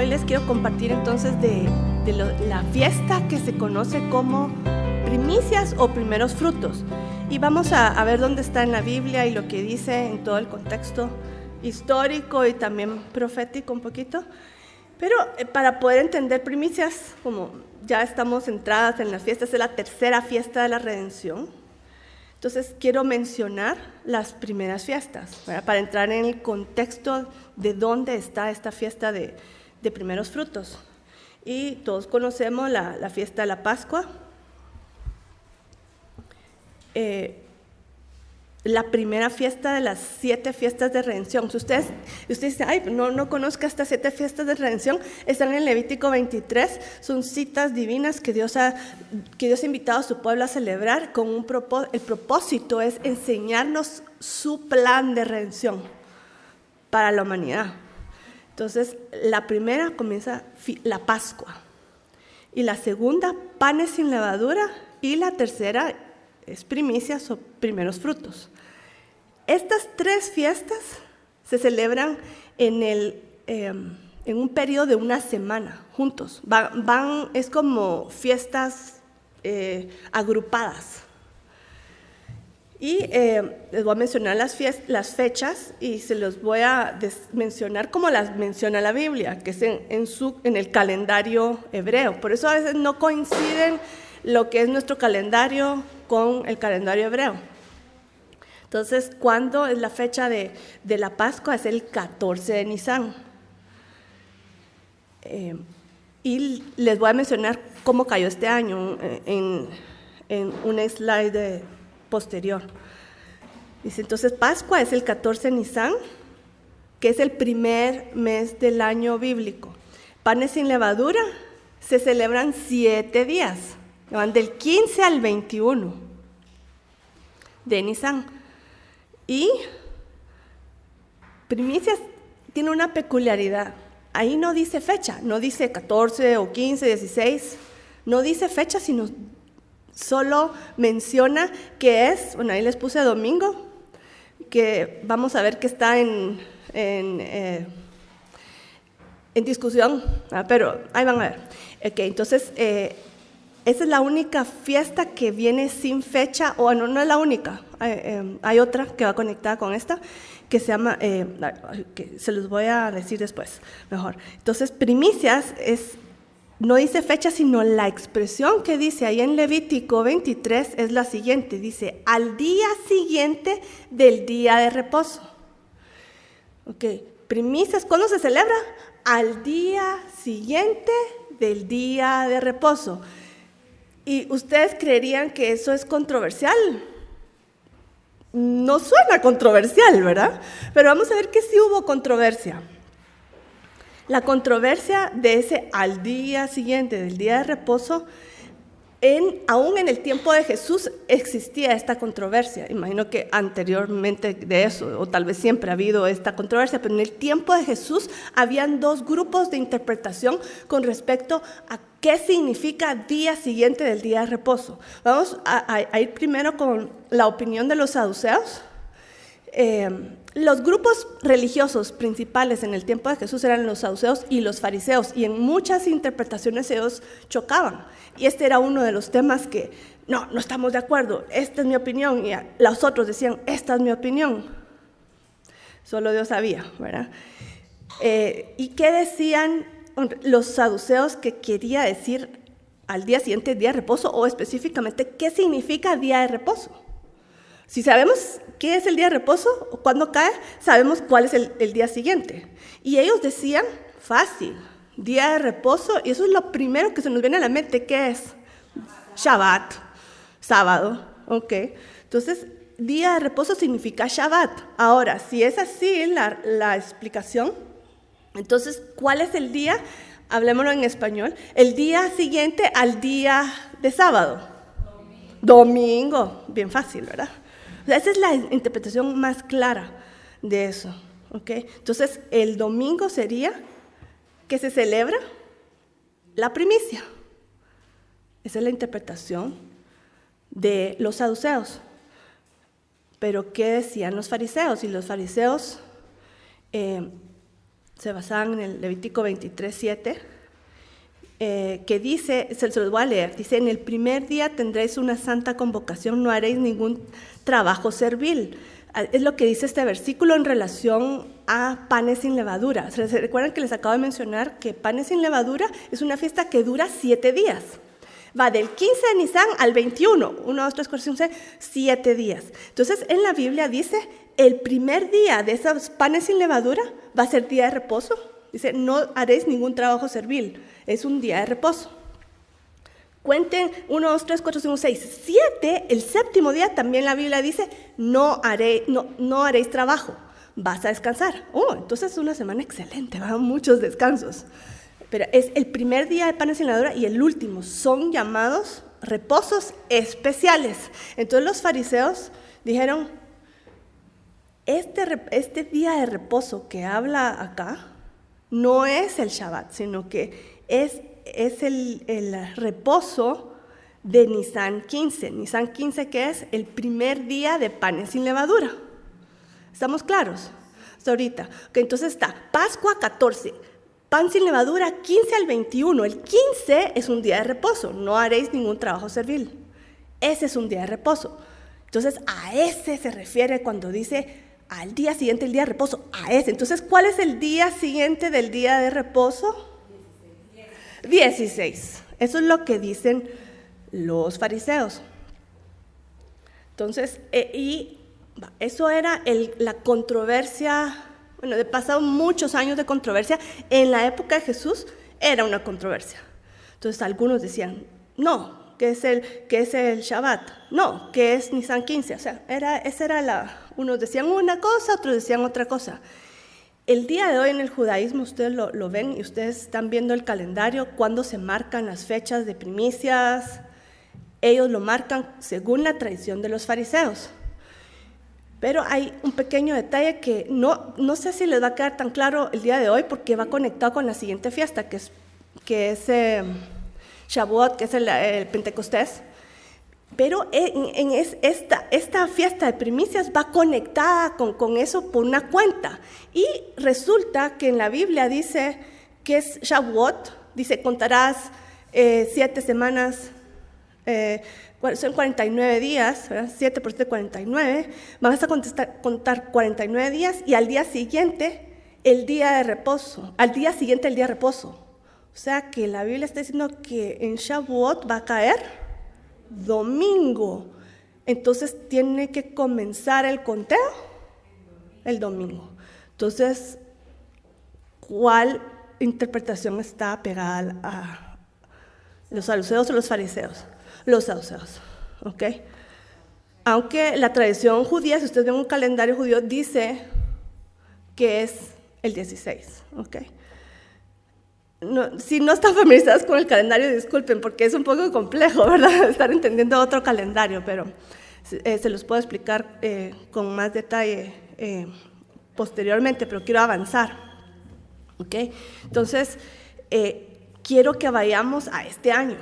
Hoy les quiero compartir entonces de la fiesta que se conoce como primicias o primeros frutos. Y vamos a ver dónde está en la Biblia y lo que dice en todo el contexto histórico y también profético un poquito. Pero para poder entender primicias, como ya estamos centradas en las fiestas, es la tercera fiesta de la redención. Entonces quiero mencionar las primeras fiestas, ¿verdad? Para entrar en el contexto de dónde está esta fiesta de primeros frutos. Y todos conocemos la fiesta de la Pascua. La primera fiesta de las 7 fiestas de redención. Si ustedes dicen, ay, no conozco estas 7 fiestas de redención, están en Levítico 23, son citas divinas que Dios ha invitado a su pueblo a celebrar con el propósito es enseñarnos su plan de redención para la humanidad. Entonces, la primera comienza la Pascua, y la segunda, panes sin levadura, y la tercera es primicias o primeros frutos. Estas 3 fiestas se celebran en un periodo de una semana, juntos. Es como fiestas agrupadas. Y les voy a mencionar las fechas y se los voy a mencionar como las menciona la Biblia, que es en el calendario hebreo. Por eso a veces no coinciden lo que es nuestro calendario con el calendario hebreo. Entonces, ¿cuándo es la fecha de la Pascua? Es el 14 de Nisan. Y les voy a mencionar cómo cayó este año en un slide posterior. Dice, entonces, Pascua es el 14 de Nisan, que es el primer mes del año bíblico. Panes sin levadura se celebran 7 días. Van del 15 al 21 de Nisan. Y primicias tiene una peculiaridad. Ahí no dice fecha, no dice 14 o 15, 16. No dice fecha, sino solo menciona que es, bueno, ahí les puse domingo, que vamos a ver que está en discusión, pero ahí van a ver. Okay, entonces, esa es la única fiesta que viene sin fecha, o no es la única, hay otra que va conectada con esta, que se llama, que se los voy a decir después, mejor. Entonces, primicias no dice fecha, sino la expresión que dice ahí en Levítico 23 es la siguiente, dice, al día siguiente del día de reposo. Ok, primicias, ¿cuándo se celebra? Al día siguiente del día de reposo. ¿Y ustedes creerían que eso es controversial? No suena controversial, ¿verdad? Pero vamos a ver que sí hubo controversia. La controversia de ese al día siguiente del día de reposo, aún en el tiempo de Jesús existía esta controversia. Imagino que anteriormente de eso, o tal vez siempre ha habido esta controversia, pero en el tiempo de Jesús habían 2 grupos de interpretación con respecto a qué significa día siguiente del día de reposo. Vamos a ir primero con la opinión de los saduceos. Los grupos religiosos principales en el tiempo de Jesús eran los saduceos y los fariseos, y en muchas interpretaciones ellos chocaban. Y este era uno de los temas que, no estamos de acuerdo, esta es mi opinión, y los otros decían, esta es mi opinión. Solo Dios sabía, ¿verdad? ¿Y qué decían los saduceos que quería decir al día siguiente día de reposo, o específicamente qué significa día de reposo? Si sabemos qué es el día de reposo, o cuándo cae, sabemos cuál es el día siguiente. Y ellos decían, fácil, día de reposo, y eso es lo primero que se nos viene a la mente, ¿qué es? Shabbat, sábado, ok. Entonces, día de reposo significa Shabbat. Ahora, si es así la explicación, entonces, ¿cuál es el día? Hablémoslo en español. El día siguiente al día de sábado. Domingo. Bien fácil, ¿verdad? O sea, esa es la interpretación más clara de eso. ¿Okay? Entonces, el domingo sería que se celebra la primicia. Esa es la interpretación de los saduceos. Pero, ¿qué decían los fariseos? Y los fariseos se basaban en el Levítico 23:7, que dice, se los voy a leer, dice: en el primer día tendréis una santa convocación, no haréis ningún trabajo servil. Es lo que dice este versículo en relación a panes sin levadura. ¿Se recuerdan que les acabo de mencionar que panes sin levadura es una fiesta que dura 7 días? Va del 15 de Nisan al 21, 1, 2, 3, 4, 5, 6, 7 días. Entonces, en la Biblia dice, el primer día de esos panes sin levadura va a ser día de reposo. Dice, no haréis ningún trabajo servil, es un día de reposo. Cuenten 1, 2, 3, 4, 5, 6, 7, el séptimo día también la Biblia dice, no haréis trabajo, vas a descansar. Entonces es una semana excelente, van muchos descansos. Pero es el primer día de panes sin levadura y el último, son llamados reposos especiales. Entonces los fariseos dijeron, este día de reposo que habla acá no es el Shabbat, sino que es el reposo de Nisan 15. Nisan 15, que es el primer día de panes sin levadura. ¿Estamos claros? Hasta ahorita. Entonces está Pascua 14, pan sin levadura 15 al 21. El 15 es un día de reposo, no haréis ningún trabajo servil. Ese es un día de reposo. Entonces a ese se refiere cuando dice al día siguiente el día de reposo, a ese. Entonces, ¿cuál es el día siguiente del día de reposo? 16. Eso es lo que dicen los fariseos. Entonces, eso era la controversia. Bueno, de pasado muchos años de controversia. En la época de Jesús era una controversia. Entonces, algunos decían, no, que es el Shabbat, no, que es Nisan 15. O sea, unos decían una cosa, otros decían otra cosa. El día de hoy en el judaísmo, ustedes lo ven y ustedes están viendo el calendario, cuando se marcan las fechas de primicias. Ellos lo marcan según la tradición de los fariseos. Pero hay un pequeño detalle que no sé si les va a quedar tan claro el día de hoy, porque va conectado con la siguiente fiesta, que es Shavuot, que es el Pentecostés. Pero esta fiesta de primicias va conectada con eso por una cuenta. Y resulta que en la Biblia dice que es Shavuot, dice, contarás 7 semanas, son 49 días, ¿verdad? 7 por 7, 49. Vas a contar 49 días y al día siguiente el día de reposo. O sea que la Biblia está diciendo que en Shavuot va a caer domingo. Entonces tiene que comenzar el conteo el domingo. Entonces, ¿cuál interpretación está pegada a los saduceos o los fariseos? Los saduceos, ¿ok? Aunque la tradición judía, si ustedes ven un calendario judío, dice que es el 16, ¿ok? No, si no están familiarizados con el calendario, disculpen, porque es un poco complejo, ¿verdad? Estar entendiendo otro calendario, pero se los puedo explicar con más detalle posteriormente, pero quiero avanzar, ¿ok? Entonces, quiero que vayamos a este año.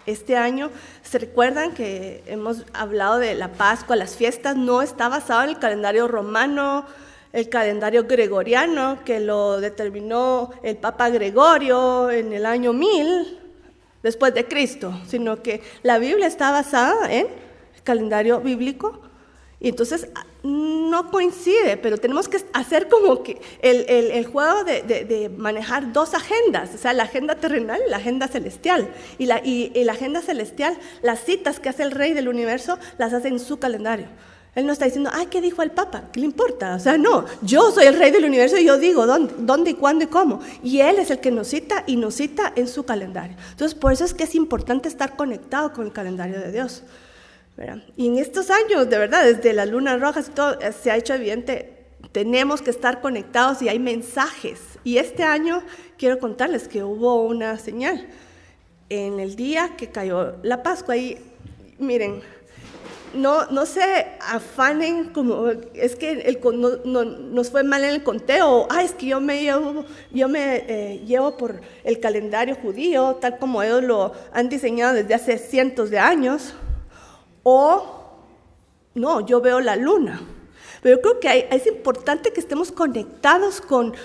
Este año, ¿se recuerdan que hemos hablado de la Pascua? Las fiestas no está basado en el calendario romano, el calendario gregoriano, que lo determinó el Papa Gregorio en el año 1000 después de Cristo, sino que la Biblia está basada en el calendario bíblico, y entonces no coincide, pero tenemos que hacer como que el juego de manejar dos agendas, o sea, la agenda terrenal y la agenda celestial. Y la agenda celestial, las citas que hace el Rey del Universo, las hace en su calendario. Él no está diciendo, ¿qué dijo el Papa? ¿Qué le importa? O sea, no, yo soy el Rey del Universo y yo digo dónde y cuándo y cómo. Y Él es el que nos cita y nos cita en su calendario. Entonces, por eso es que es importante estar conectado con el calendario de Dios, ¿verdad? Y en estos años, de verdad, desde las lunas rojas y todo, se ha hecho evidente, tenemos que estar conectados y hay mensajes. Y este año quiero contarles que hubo una señal. En el día que cayó la Pascua, y miren, no se afanen como es que nos fue mal en el conteo, es que yo me llevo por el calendario judío, tal como ellos lo han diseñado desde hace cientos de años, o no, yo veo la luna. Pero yo creo que es importante que estemos conectados con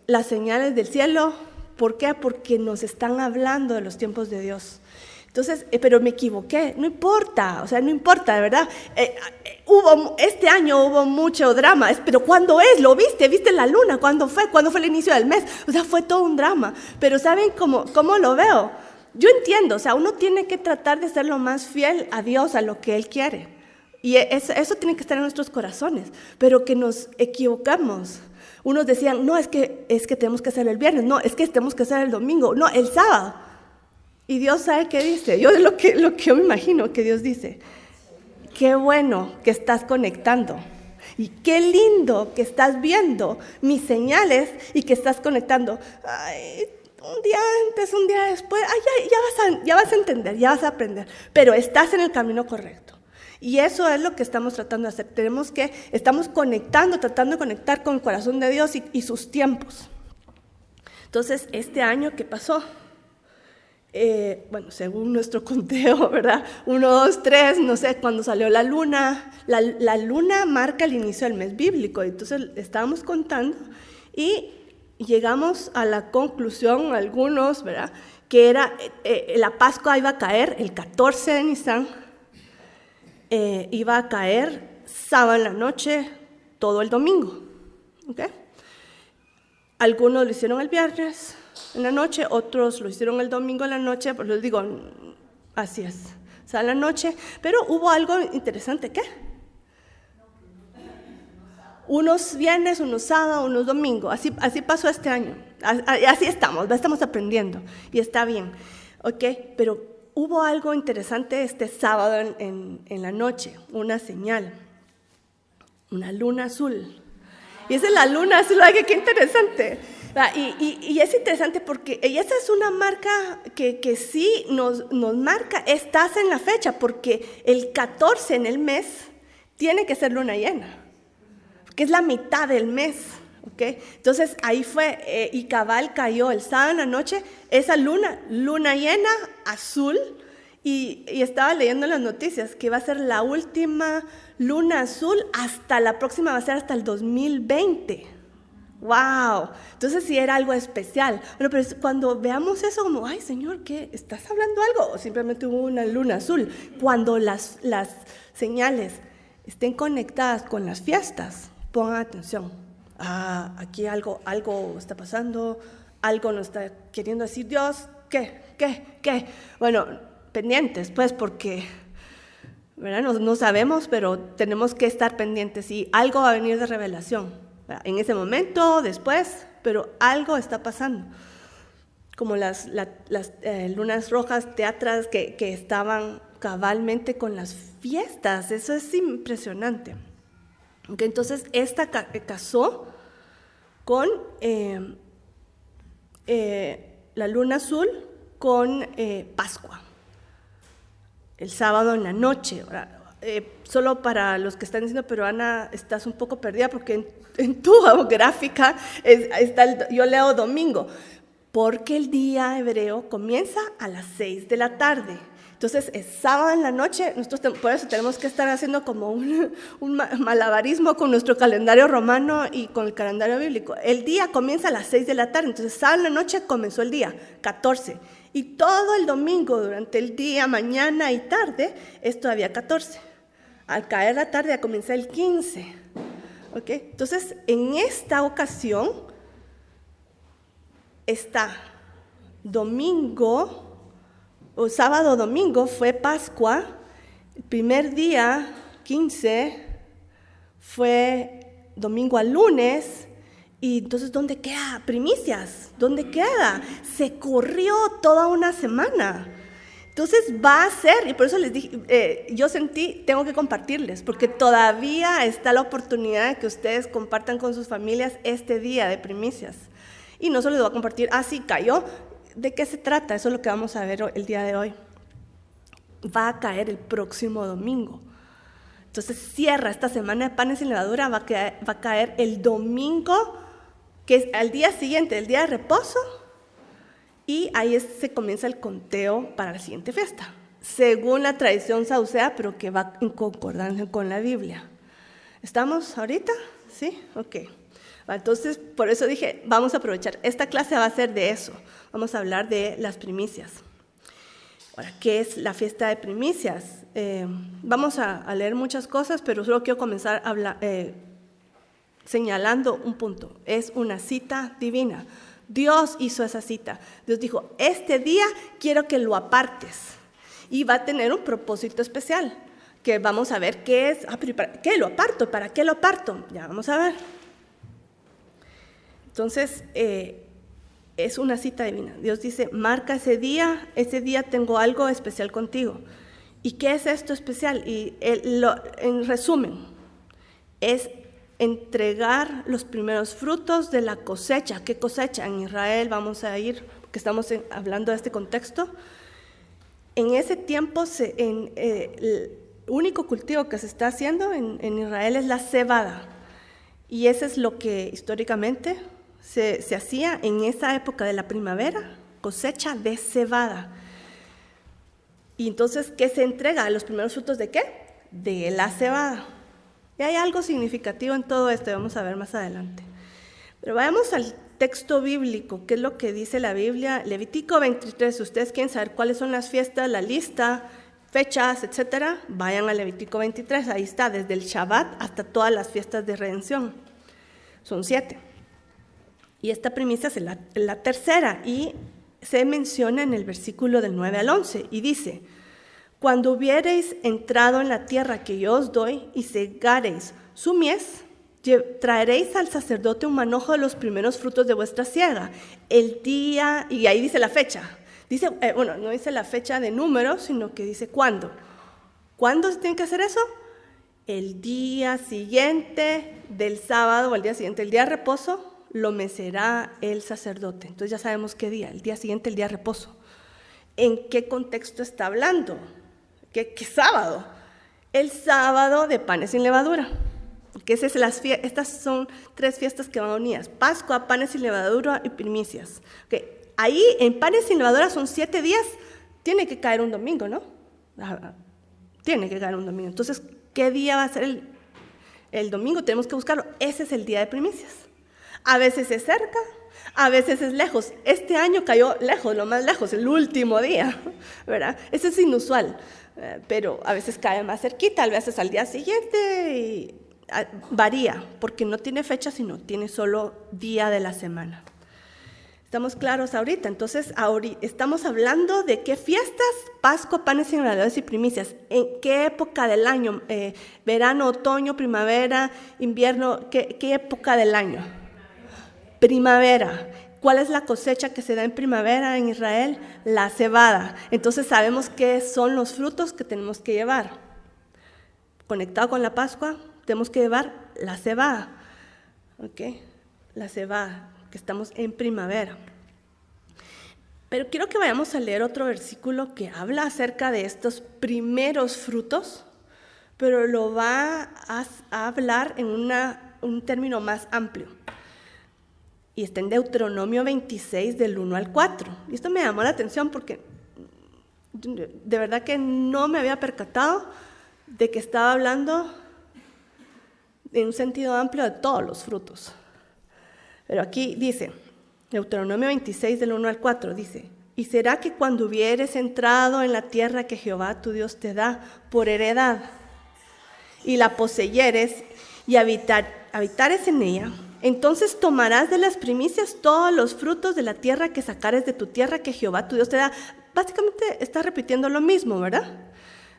las señales del cielo. ¿Por qué? Porque nos están hablando de los tiempos de Dios. Entonces, pero me equivoqué, no importa, no importa, de verdad. Este año hubo mucho drama, pero ¿cuándo es? ¿Lo viste? ¿Viste la luna? ¿Cuándo fue? ¿Cuándo fue el inicio del mes? Fue todo un drama. Pero ¿saben cómo lo veo? Yo entiendo, uno tiene que tratar de ser lo más fiel a Dios, a lo que Él quiere. Y eso tiene que estar en nuestros corazones, pero que nos equivocamos. Unos decían, no, es que tenemos que hacerlo el viernes, no, es que tenemos que hacerlo el domingo, no, el sábado. Y Dios sabe qué dice. Yo lo que yo me imagino que Dios dice. Qué bueno que estás conectando. Y qué lindo que estás viendo mis señales y que estás conectando. Ay, un día antes, un día después, ya vas a entender, ya vas a aprender. Pero estás en el camino correcto. Y eso es lo que estamos tratando de hacer. Estamos conectando, tratando de conectar con el corazón de Dios y sus tiempos. Entonces, este año que pasó, según nuestro conteo, ¿verdad? 1, 2, 3, no sé, cuando salió la luna. La luna marca el inicio del mes bíblico. Entonces, estábamos contando y llegamos a la conclusión, algunos, ¿verdad? Que la Pascua iba a caer el 14 de Nisan. Iba a caer sábado en la noche, todo el domingo. ¿Okay? Algunos lo hicieron el viernes en la noche, otros lo hicieron el domingo en la noche, pues les digo, así es, en la noche. Pero hubo algo interesante, ¿qué? Unos viernes, unos sábados, unos domingos, así pasó este año. Así estamos aprendiendo y está bien, ¿ok? Pero hubo algo interesante este sábado en la noche, una señal, una luna azul. Y esa es la luna azul, ¡ay, qué interesante! Y es interesante porque esa es una marca que sí nos marca, estás en la fecha, porque el 14 en el mes tiene que ser luna llena, que es la mitad del mes. ¿Okay? Entonces ahí fue, y cabal cayó el sábado en la noche, esa luna llena azul, y estaba leyendo las noticias que va a ser la última luna azul, hasta la próxima va a ser hasta el 2020. ¡Wow! Entonces sí era algo especial. Bueno, pero cuando veamos eso como, ay Señor, ¿qué? ¿Estás hablando algo? O simplemente hubo una luna azul. Cuando las señales estén conectadas con las fiestas, pongan atención. Aquí algo está pasando, algo nos está queriendo decir Dios. ¿Qué? Bueno, pendientes, pues, porque, ¿verdad? No sabemos, pero tenemos que estar pendientes y algo va a venir de revelación. En ese momento, después, pero algo está pasando. Como las lunas rojas teatras que estaban cabalmente con las fiestas. Eso es impresionante. Okay, entonces, esta casó con la luna azul con Pascua. El sábado en la noche. Solo para los que están diciendo, pero Ana, estás un poco perdida porque en tu gráfica yo leo domingo, porque el día hebreo comienza a las 6 de la tarde. Entonces es sábado en la noche, nosotros por eso tenemos que estar haciendo como un malabarismo con nuestro calendario romano y con el calendario bíblico. El día comienza a las 6 de la tarde, entonces sábado en la noche comenzó el día, 14. Y todo el domingo, durante el día, mañana y tarde, es todavía 14. Al caer la tarde ya comienza el 15. ¿Okay? Entonces, en esta ocasión, está domingo, o sábado-domingo, fue Pascua. El primer día, 15, fue domingo al lunes. Y entonces, ¿dónde queda? Primicias, ¿dónde queda? Se corrió toda una semana. Entonces va a ser, y por eso les dije, yo sentí, tengo que compartirles, porque todavía está la oportunidad de que ustedes compartan con sus familias este día de primicias. Y no solo les voy a compartir, sí cayó, ¿de qué se trata? Eso es lo que vamos a ver el día de hoy. Va a caer el próximo domingo. Entonces cierra esta semana de panes sin levadura, va a caer el domingo, que es al día siguiente, el día de reposo. Y ahí se comienza el conteo para la siguiente fiesta, según la tradición saducea, pero que va en concordancia con la Biblia. ¿Estamos ahorita? ¿Sí? Ok. Entonces, por eso dije, vamos a aprovechar. Esta clase va a ser de eso. Vamos a hablar de las primicias. Ahora, ¿qué es la fiesta de primicias? Vamos a leer muchas cosas, pero solo quiero comenzar señalando un punto. Es una cita divina. Dios hizo esa cita. Dios dijo, este día quiero que lo apartes. Y va a tener un propósito especial, que vamos a ver qué es. ¿Para qué lo aparto? ¿Para qué lo aparto? Ya vamos a ver. Entonces, es una cita divina. Dios dice, marca ese día tengo algo especial contigo. ¿Y qué es esto especial? Y en resumen, es entregar los primeros frutos de la cosecha. ¿Qué cosecha? En Israel vamos a ir, porque estamos hablando de este contexto. En ese tiempo, el único cultivo que se está haciendo en Israel es la cebada. Y eso es lo que históricamente se hacía en esa época de la primavera, cosecha de cebada. Y entonces, ¿qué se entrega? ¿Los primeros frutos de qué? De la cebada. Y hay algo significativo en todo esto, vamos a ver más adelante. Pero vayamos al texto bíblico, ¿qué es lo que dice la Biblia? Levítico 23, si ustedes quieren saber cuáles son las fiestas, la lista, fechas, etcétera, vayan a Levítico 23, ahí está, desde el Shabbat hasta todas las fiestas de redención. Son 7. Y esta primicia es la tercera, y se menciona en el versículo del 9 al 11, y dice, cuando hubiereis entrado en la tierra que yo os doy, y segareis su mies, traeréis al sacerdote un manojo de los primeros frutos de vuestra siega. El día, y ahí dice la fecha. Dice, no dice la fecha de número, sino que dice cuándo. ¿Cuándo se tiene que hacer eso? El día siguiente del sábado, o el día siguiente, el día de reposo, lo mecerá el sacerdote. Entonces ya sabemos qué día, el día siguiente, el día de reposo. ¿En qué contexto está hablando? ¿Qué sábado? El sábado de panes sin levadura. Que estas son 3 fiestas que van unidas: Pascua, panes sin levadura y primicias. Ahí en panes sin levadura son 7 días, tiene que caer un domingo, ¿no? Tiene que caer un domingo. Entonces, ¿qué día va a ser el domingo? Tenemos que buscarlo. Ese es el día de primicias. A veces es cerca, a veces es lejos. Este año cayó lejos, lo más lejos, el último día, ¿verdad? Eso es inusual, pero a veces cae más cerquita, a veces al día siguiente, y varía, porque no tiene fecha, sino tiene solo día de la semana. ¿Estamos claros ahorita? Entonces, estamos hablando de qué fiestas: Pascua, panes sin levadura y primicias. ¿En qué época del año? Verano, otoño, primavera, invierno. ¿Qué época del año? Primavera. ¿Cuál es la cosecha que se da en primavera en Israel? La cebada. Entonces sabemos qué son los frutos que tenemos que llevar. Conectado con la Pascua, tenemos que llevar la cebada. ¿Ok? La cebada, que estamos en primavera. Pero quiero que vayamos a leer otro versículo que habla acerca de estos primeros frutos, pero lo va a hablar en un término más amplio. Y está en Deuteronomio 26, del 1 al 4. Y esto me llamó la atención porque de verdad que no me había percatado de que estaba hablando en un sentido amplio de todos los frutos. Pero aquí dice, Deuteronomio 26, del 1 al 4, dice: y será que cuando hubieres entrado en la tierra que Jehová tu Dios te da por heredad, y la poseyeres y habitares en ella, entonces tomarás de las primicias todos los frutos de la tierra que sacares de tu tierra que Jehová tu Dios te da. Básicamente está repitiendo lo mismo, ¿verdad?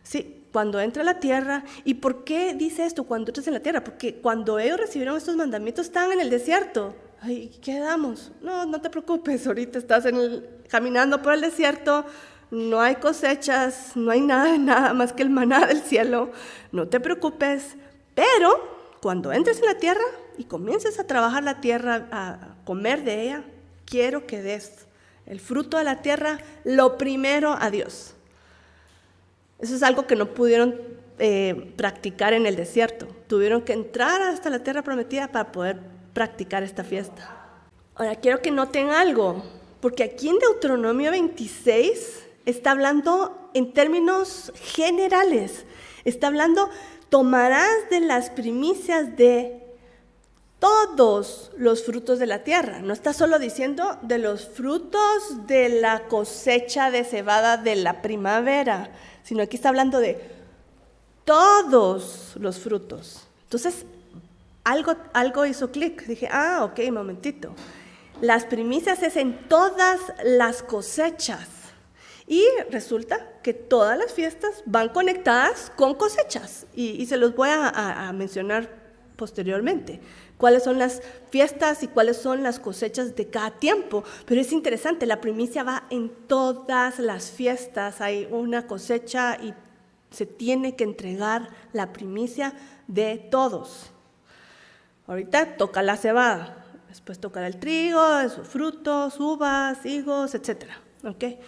Sí, cuando entra a la tierra. ¿Y por qué dice esto cuando entras en la tierra? Porque cuando ellos recibieron estos mandamientos estaban en el desierto. Ay, ¿qué damos? No te preocupes, ahorita estás caminando por el desierto, no hay cosechas, no hay nada más que el maná del cielo. No te preocupes, pero cuando entres en la tierra y comiences a trabajar la tierra, a comer de ella, quiero que des el fruto de la tierra, lo primero a Dios. Eso es algo que no pudieron practicar en el desierto. Tuvieron que entrar hasta la tierra prometida para poder practicar esta fiesta. Ahora, quiero que noten algo, porque aquí en Deuteronomio 26 está hablando en términos generales. Está hablando, tomarás de las primicias de todos los frutos de la tierra. No está solo diciendo de los frutos de la cosecha de cebada de la primavera, sino aquí está hablando de todos los frutos. Entonces, algo hizo clic. Dije, ok, un momentito. Las primicias es en todas las cosechas. Y resulta que todas las fiestas van conectadas con cosechas. Y se los voy a mencionar posteriormente. Cuáles son las fiestas y cuáles son las cosechas de cada tiempo. Pero es interesante, la primicia va en todas las fiestas. Hay una cosecha y se tiene que entregar la primicia de todos. Ahorita toca la cebada, después tocará el trigo, sus frutos, uvas, higos, etc. ¿Okay?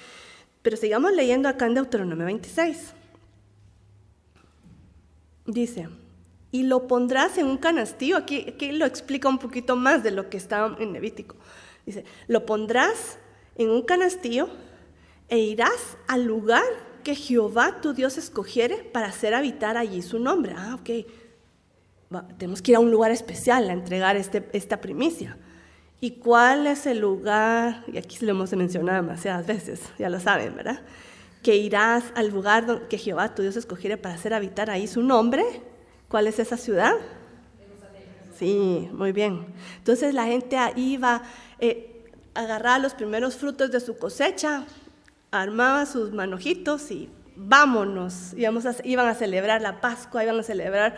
Pero sigamos leyendo acá en Deuteronomio 26. Dice, y lo pondrás en un canastillo. Aquí lo explica un poquito más de lo que está en Levítico. Dice, lo pondrás en un canastillo e irás al lugar que Jehová tu Dios escogiere para hacer habitar allí su nombre. Ok. Tenemos que ir a un lugar especial a entregar esta primicia. ¿Y cuál es el lugar? Y aquí lo hemos mencionado demasiadas veces, ya lo saben, ¿verdad? Que irás al lugar que Jehová tu Dios escogiere para hacer habitar ahí su nombre. ¿Cuál es esa ciudad? Sí, muy bien. Entonces la gente iba, agarraba los primeros frutos de su cosecha, armaba sus manojitos y vámonos. Iban a celebrar la Pascua, iban a celebrar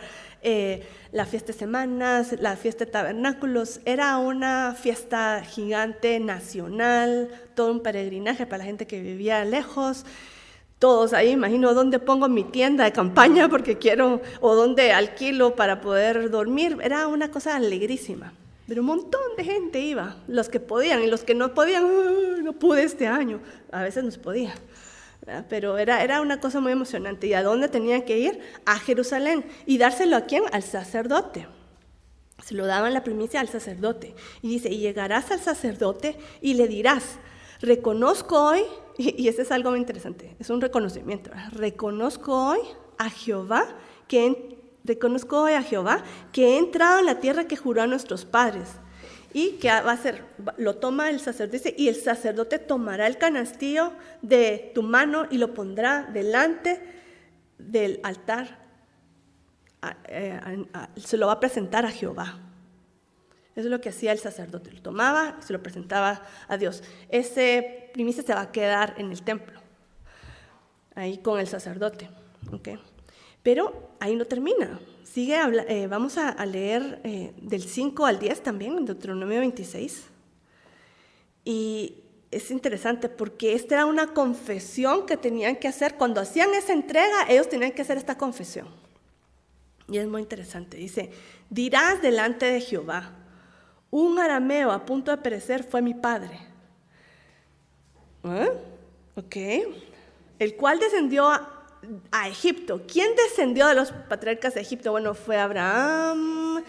la fiesta de semanas, la fiesta de tabernáculos. Era una fiesta gigante nacional, todo un peregrinaje para la gente que vivía lejos. Todos ahí, imagino, ¿dónde pongo mi tienda de campaña porque quiero, o dónde alquilo para poder dormir? Era una cosa alegrísima. Pero un montón de gente iba, los que podían y los que no podían, no pude este año, a veces no se podía. ¿Verdad? Pero era una cosa muy emocionante. ¿Y a dónde tenían que ir? A Jerusalén. ¿Y dárselo a quién? Al sacerdote. Se lo daban la primicia al sacerdote. Y dice, y llegarás al sacerdote y le dirás, reconozco hoy, y este es algo muy interesante, es un reconocimiento, ¿verdad? Reconozco hoy a Jehová que he entrado en la tierra que juró a nuestros padres. ¿Y qué va a hacer? Lo toma el sacerdote y el sacerdote tomará el canastillo de tu mano y lo pondrá delante del altar. Se lo va a presentar a Jehová. Eso es lo que hacía el sacerdote. Lo tomaba y se lo presentaba a Dios. Ese primicia se va a quedar en el templo, ahí con el sacerdote. ¿Okay? Pero ahí no termina. Vamos a leer del 5 al 10 también, en Deuteronomio 26. Y es interesante porque esta era una confesión que tenían que hacer. Cuando hacían esa entrega, ellos tenían que hacer esta confesión. Y es muy interesante. Dice, dirás delante de Jehová, un arameo a punto de perecer fue mi padre. Ok. El cual descendió a Egipto. ¿Quién descendió de los patriarcas de Egipto? Bueno, fue Abraham,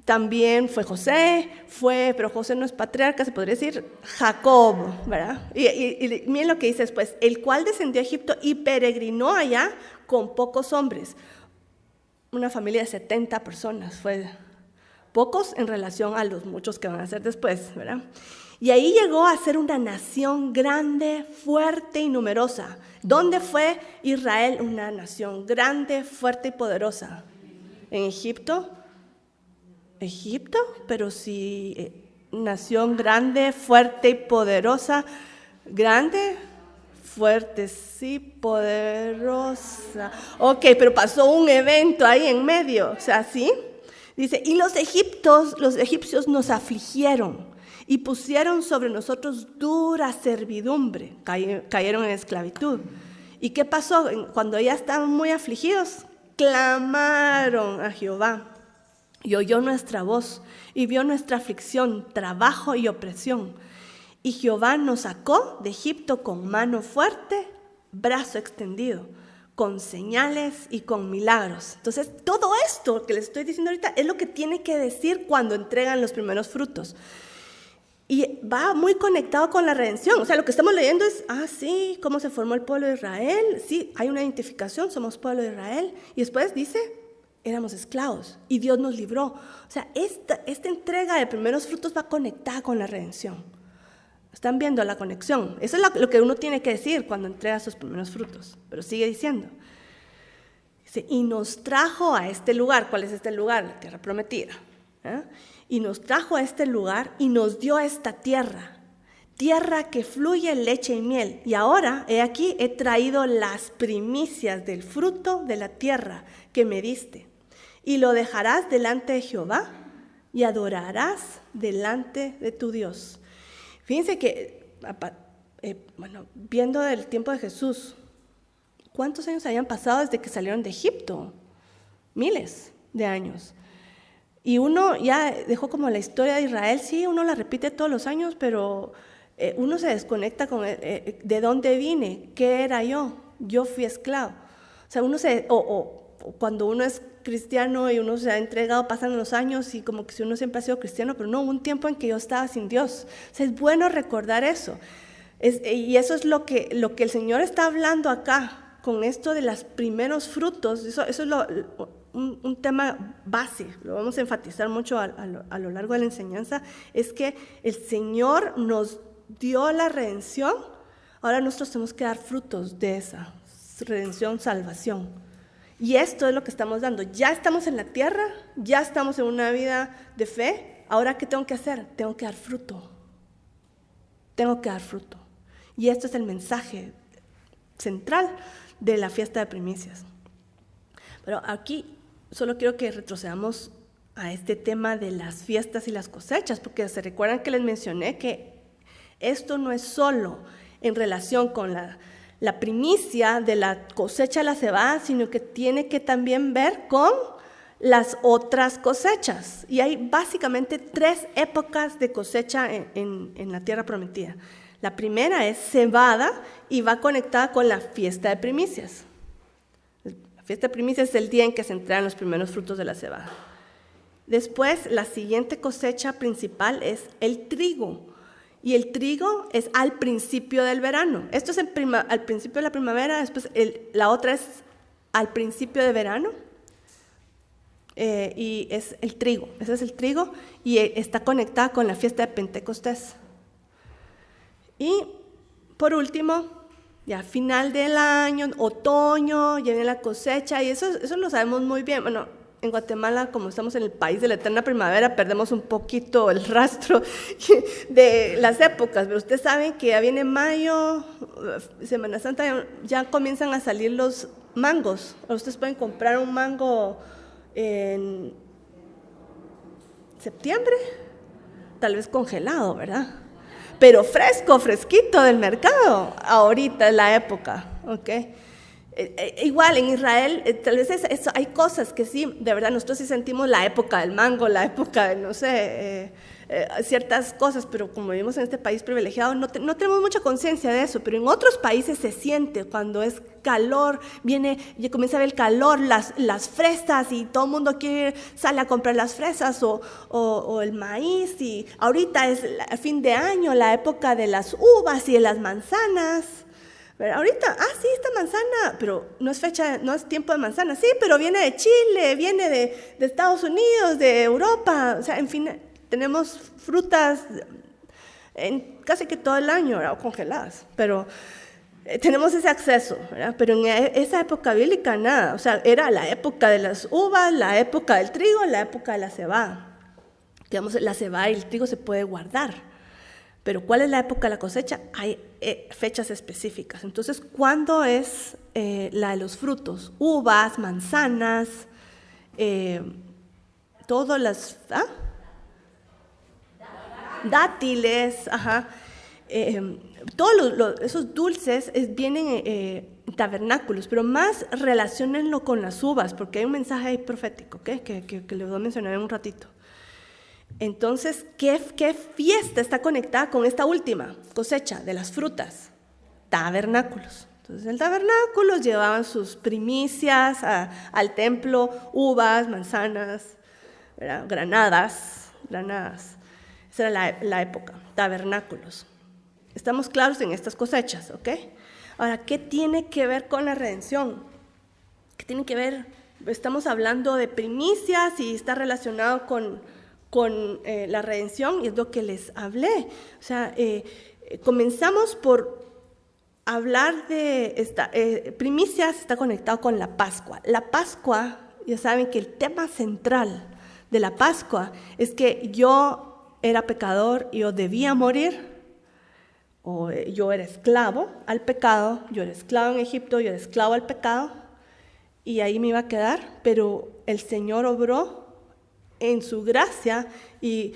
también fue José, pero José no es patriarca, se podría decir Jacob, ¿verdad? Y miren lo que dice después, el cual descendió a Egipto y peregrinó allá con pocos hombres. Una familia de 70 personas, fue pocos en relación a los muchos que van a ser después, ¿verdad? Y ahí llegó a ser una nación grande, fuerte y numerosa. ¿Dónde fue Israel una nación grande, fuerte y poderosa? ¿En Egipto? ¿Egipto? Pero sí, nación grande, fuerte y poderosa. Grande, fuerte, sí, poderosa. Ok, pero pasó un evento ahí en medio, o sea, ¿sí? Dice, y los egipcios nos afligieron y pusieron sobre nosotros dura servidumbre, cayeron en esclavitud. ¿Y qué pasó? Cuando ya estaban muy afligidos, clamaron a Jehová y oyó nuestra voz y vio nuestra aflicción, trabajo y opresión. Y Jehová nos sacó de Egipto con mano fuerte, brazo extendido, con señales y con milagros. Entonces, todo esto que les estoy diciendo ahorita es lo que tiene que decir cuando entregan los primeros frutos. Y va muy conectado con la redención. O sea, lo que estamos leyendo es, sí, cómo se formó el pueblo de Israel. Sí, hay una identificación, somos pueblo de Israel. Y después dice, éramos esclavos y Dios nos libró. O sea, esta entrega de primeros frutos va conectada con la redención. ¿Están viendo la conexión? Eso es lo que uno tiene que decir cuando entrega sus primeros frutos. Pero sigue diciendo. Dice, y nos trajo a este lugar. ¿Cuál es este lugar? La tierra prometida. Y nos trajo a este lugar y nos dio esta tierra. Tierra que fluye leche y miel. Y ahora, he aquí, he traído las primicias del fruto de la tierra que me diste. Y lo dejarás delante de Jehová y adorarás delante de tu Dios. Fíjense que, viendo el tiempo de Jesús, ¿cuántos años habían pasado desde que salieron de Egipto? Miles de años. Y uno ya dejó como la historia de Israel, sí, uno la repite todos los años, pero uno se desconecta con de dónde vine, qué era yo. Yo fui esclavo. O sea, cuando uno es cristiano y uno se ha entregado, pasan los años y como que si uno siempre ha sido cristiano, pero no, hubo un tiempo en que yo estaba sin Dios. O sea, es bueno recordar eso. Y eso es lo que el Señor está hablando acá, con esto de los primeros frutos. Eso es un tema base, lo vamos a enfatizar mucho a lo largo de la enseñanza, es que el Señor nos dio la redención, ahora nosotros tenemos que dar frutos de esa redención, salvación. Y esto es lo que estamos dando. Ya estamos en la tierra, ya estamos en una vida de fe. Ahora, ¿qué tengo que hacer? Tengo que dar fruto. Tengo que dar fruto. Y esto es el mensaje central de la fiesta de primicias. Pero aquí solo quiero que retrocedamos a este tema de las fiestas y las cosechas, porque se recuerdan que les mencioné que esto no es solo en relación con la primicia de la cosecha de la cebada, sino que tiene que también ver con las otras cosechas. Y hay básicamente 3 épocas de cosecha en la tierra prometida. La primera es cebada y va conectada con la fiesta de primicias. La fiesta de primicias es el día en que se entregan los primeros frutos de la cebada. Después, la siguiente cosecha principal es el trigo. Y el trigo es al principio del verano. Esto es al principio de la primavera, después la otra es al principio de verano. Y es el trigo, ese es el trigo y está conectada con la fiesta de Pentecostés. Y por último, ya final del año, otoño, ya viene la cosecha y eso lo sabemos muy bien. Bueno, en Guatemala, como estamos en el país de la eterna primavera, perdemos un poquito el rastro de las épocas, pero ustedes saben que ya viene mayo, Semana Santa, ya comienzan a salir los mangos. Ustedes pueden comprar un mango en septiembre, tal vez congelado, ¿verdad? Pero fresquito del mercado, ahorita es la época, ¿ok? Igual en Israel, tal vez hay cosas que sí, de verdad, nosotros sí sentimos la época del mango, la época de, no sé, ciertas cosas, pero como vivimos en este país privilegiado, no tenemos mucha conciencia de eso, pero en otros países se siente cuando es calor, ya comienza a ver el calor, las fresas y todo el mundo sale a comprar las fresas o el maíz y ahorita es a fin de año, la época de las uvas y de las manzanas. Pero ahorita, sí, esta manzana, pero no es tiempo de manzana, sí, pero viene de Chile, viene de Estados Unidos, de Europa, o sea, en fin, tenemos frutas en casi que todo el año, ¿verdad? O congeladas, pero tenemos ese acceso, ¿verdad? Pero en esa época bíblica nada, o sea, era la época de las uvas, la época del trigo, la época de la cebada. Digamos, la cebada y el trigo se puede guardar. Pero ¿cuál es la época de la cosecha? Hay fechas específicas. Entonces, ¿cuándo es la de los frutos? Uvas, manzanas, todas las... dátiles, todos esos dulces vienen en tabernáculos, pero más relaciónenlo con las uvas, porque hay un mensaje ahí profético, ¿okay? que les voy a mencionar en un ratito. Entonces, ¿qué fiesta está conectada con esta última cosecha de las frutas? Tabernáculos. Entonces, en el tabernáculo llevaban sus primicias al templo, uvas, manzanas, ¿verdad? Granadas. Esa era la época, tabernáculos. Estamos claros en estas cosechas, ¿ok? Ahora, ¿qué tiene que ver con la redención? ¿Qué tiene que ver estamos hablando de primicias y está relacionado con la redención, y es lo que les hablé. O sea, comenzamos por hablar de primicias, está conectado con la Pascua. La Pascua, ya saben que el tema central de la Pascua es que yo era pecador y yo debía morir, o yo era esclavo al pecado, yo era esclavo en Egipto, yo era esclavo al pecado, y ahí me iba a quedar, pero el Señor obró en su gracia, y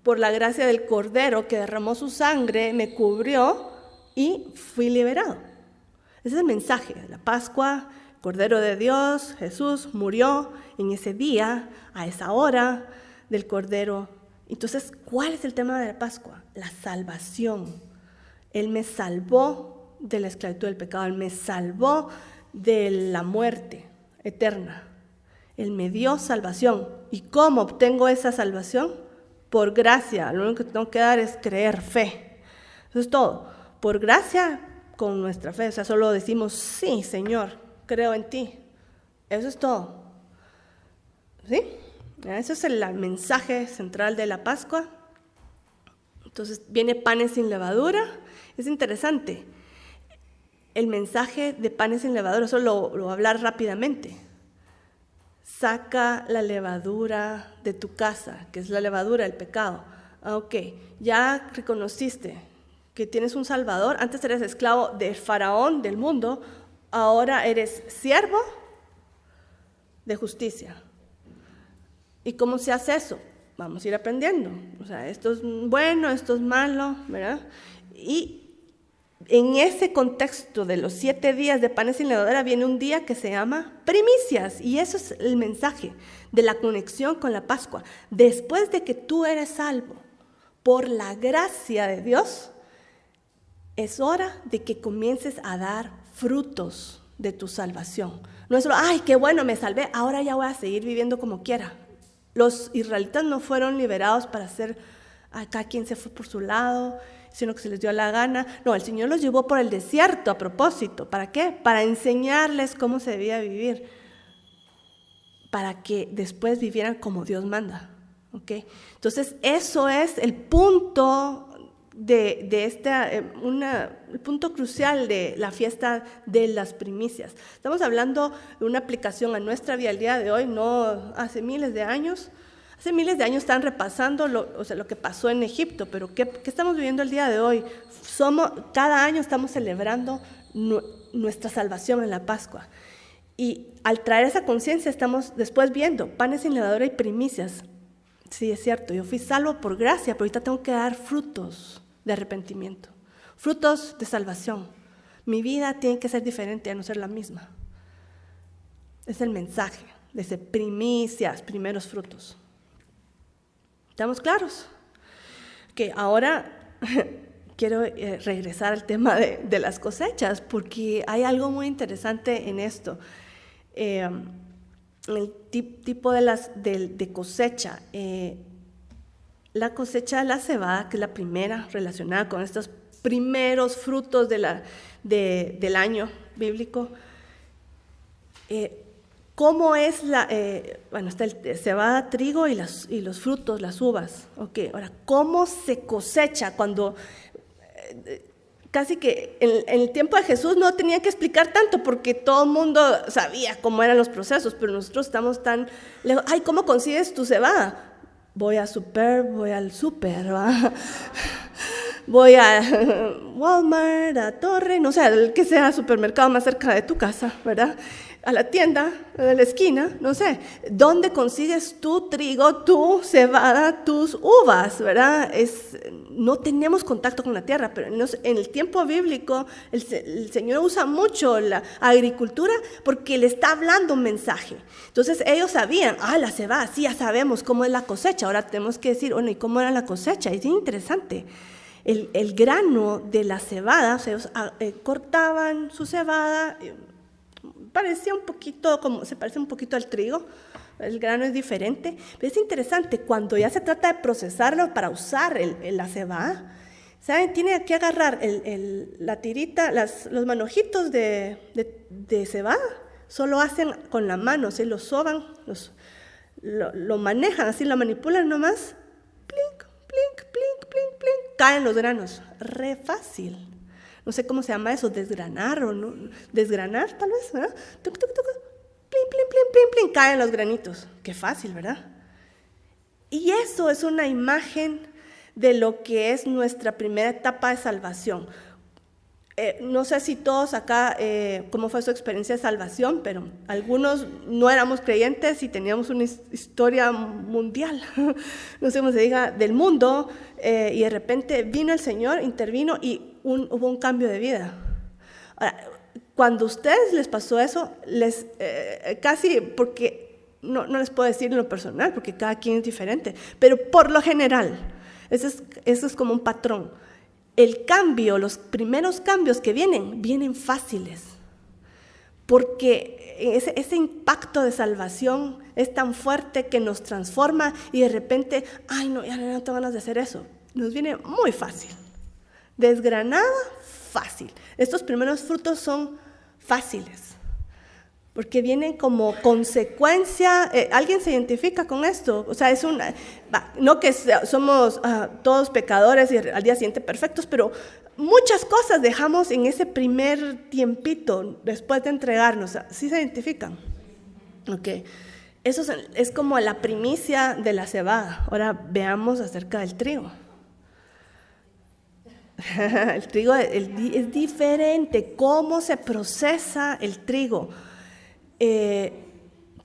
por la gracia del Cordero que derramó su sangre, me cubrió y fui liberado. Ese es el mensaje de la Pascua. Cordero de Dios, Jesús murió en ese día, a esa hora del Cordero. Entonces, ¿cuál es el tema de la Pascua? La salvación. Él me salvó de la esclavitud del pecado, Él me salvó de la muerte eterna. Él me dio salvación. ¿Y cómo obtengo esa salvación? Por gracia. Lo único que tengo que dar es creer, fe. Eso es todo. Por gracia, con nuestra fe. O sea, solo decimos, sí, Señor, creo en ti. Eso es todo. ¿Sí? Ese es el mensaje central de la Pascua. Entonces, viene panes sin levadura. Es interesante. El mensaje de panes sin levadura, eso lo voy a hablar rápidamente. Saca la levadura de tu casa, que es la levadura del pecado. Ok, ya reconociste que tienes un Salvador. Antes eres esclavo del faraón, del mundo. Ahora eres siervo de justicia. ¿Y cómo se hace eso? Vamos a ir aprendiendo. O sea, esto es bueno, esto es malo, ¿verdad? Y en ese contexto de los 7 días de panes sin levadura viene un día que se llama primicias, y eso es el mensaje de la conexión con la Pascua. Después de que tú eres salvo por la gracia de Dios, es hora de que comiences a dar frutos de tu salvación. No es solo, ay, qué bueno, me salvé, ahora ya voy a seguir viviendo como quiera. Los israelitas no fueron liberados para hacer, cada quien se fue por su lado, sino que se les dio la gana. No, el Señor los llevó por el desierto a propósito. ¿Para qué? Para enseñarles cómo se debía vivir, para que después vivieran como Dios manda. ¿Okay? Entonces, eso es el punto el punto crucial de la fiesta de las primicias. Estamos hablando de una aplicación a nuestra vida al día de hoy, no hace miles de años. Hace miles de años están repasando lo que pasó en Egipto, pero ¿qué estamos viviendo el día de hoy? Cada año estamos celebrando nuestra salvación en la Pascua. Y al traer esa conciencia estamos después viendo panes sin levadura y primicias. Sí, es cierto, yo fui salvo por gracia, pero ahorita tengo que dar frutos de arrepentimiento, frutos de salvación. Mi vida tiene que ser diferente, a no ser la misma. Es el mensaje de ese primicias, primeros frutos. ¿Estamos claros? Que ahora quiero regresar al tema de las cosechas, porque hay algo muy interesante en esto. El tipo de cosecha. La cosecha de la cebada, que es la primera relacionada con estos primeros frutos del año bíblico. ¿Cómo es está el cebada, trigo y los frutos, las uvas? Okay. Ahora, ¿cómo se cosecha cuando casi que en el tiempo de Jesús no tenía que explicar tanto porque todo el mundo sabía cómo eran los procesos, pero nosotros estamos tan lejos. Ay, ¿cómo consigues tu cebada? Voy al súper, ¿va? Voy a Walmart, a Torre, no sé, el que sea supermercado más cerca de tu casa, ¿verdad? A la tienda de la esquina, no sé. ¿Dónde consigues tu trigo, tu cebada, tus uvas, verdad? No tenemos contacto con la tierra, pero en el tiempo bíblico el Señor usa mucho la agricultura porque le está hablando un mensaje. Entonces ellos sabían, la cebada, sí, ya sabemos cómo es la cosecha. Ahora tenemos que decir, bueno, ¿y cómo era la cosecha? Es interesante. El grano de la cebada, o sea, ellos cortaban su cebada, se parece un poquito al trigo, el grano es diferente, pero es interesante, cuando ya se trata de procesarlo para usar la cebada, ¿saben? Tiene que agarrar la tirita, los manojitos de cebada, solo hacen con la mano, ¿sí? Lo soban, lo manejan, así lo manipulan nomás, plink, plink, plink, plink, plink, caen los granos, re fácil. No sé cómo se llama eso, desgranar o no, desgranar tal vez, ¿verdad? Tuc, tuc, tuc, plin, plin, plin, plin, plin, caen los granitos. Qué fácil, ¿verdad? Y eso es una imagen de lo que es nuestra primera etapa de salvación. No sé si todos acá, cómo fue su experiencia de salvación, pero algunos no éramos creyentes y teníamos una historia mundial, no sé cómo se diga, del mundo, y de repente vino el Señor, intervino y hubo un cambio de vida. Ahora, cuando a ustedes les pasó eso, casi, porque no les puedo decir en lo personal, porque cada quien es diferente, pero por lo general, eso es como un patrón. El cambio, los primeros cambios que vienen fáciles, porque ese impacto de salvación es tan fuerte que nos transforma y de repente, ay no, ya no tengo ganas de hacer eso. Nos viene muy fácil, desgranada, fácil. Estos primeros frutos son fáciles, porque vienen como consecuencia. ¿Alguien se identifica con esto? O sea, no que somos todos pecadores y al día siguiente perfectos, pero muchas cosas dejamos en ese primer tiempito después de entregarnos. ¿Sí se identifican? Ok. Eso es como la primicia de la cebada. Ahora veamos acerca del trigo. El trigo es diferente. ¿Cómo se procesa el trigo?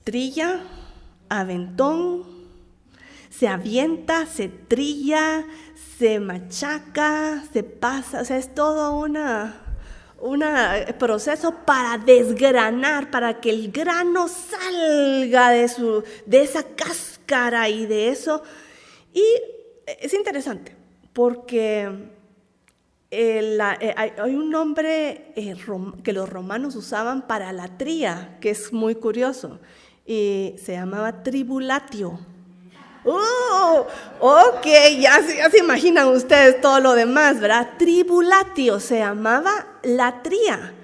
Trilla, aventón, se avienta, se trilla, se machaca, se pasa, o sea, es todo un proceso para desgranar, para que el grano salga de esa cáscara y de eso. Y es interesante porque hay un nombre que los romanos usaban para la tría, que es muy curioso, y se llamaba tribulatio. Ok, ya se imaginan ustedes todo lo demás, ¿verdad? Tribulatio se llamaba la tría.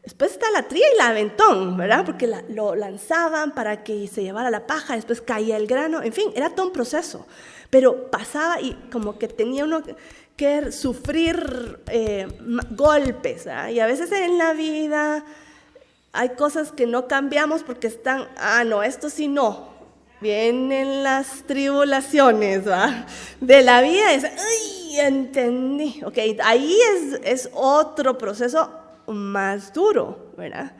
Después está la tría y el aventón, ¿verdad? Porque lo lanzaban para que se llevara la paja, después caía el grano, en fin, era todo un proceso. Pero pasaba y como que tenía uno que sufrir golpes, ¿verdad? Y a veces en la vida hay cosas que no cambiamos porque están, no, esto sí no. Vienen las tribulaciones, ¿verdad? De la vida, ¡ay, entendí! Ok, ahí es otro proceso más duro, ¿verdad?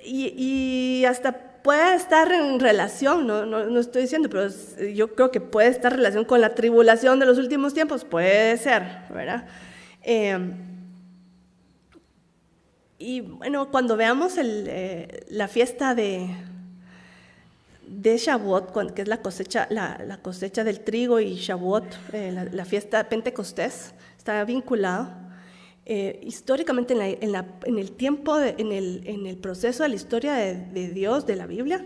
Y hasta puede estar en relación, no estoy diciendo, pero yo creo que puede estar en relación con la tribulación de los últimos tiempos, puede ser, ¿verdad? Y bueno, cuando veamos la fiesta de Shavuot, que es la cosecha del trigo, y Shavuot, la fiesta de Pentecostés, está vinculado. Históricamente en el tiempo, en el proceso de la historia de Dios, de la Biblia,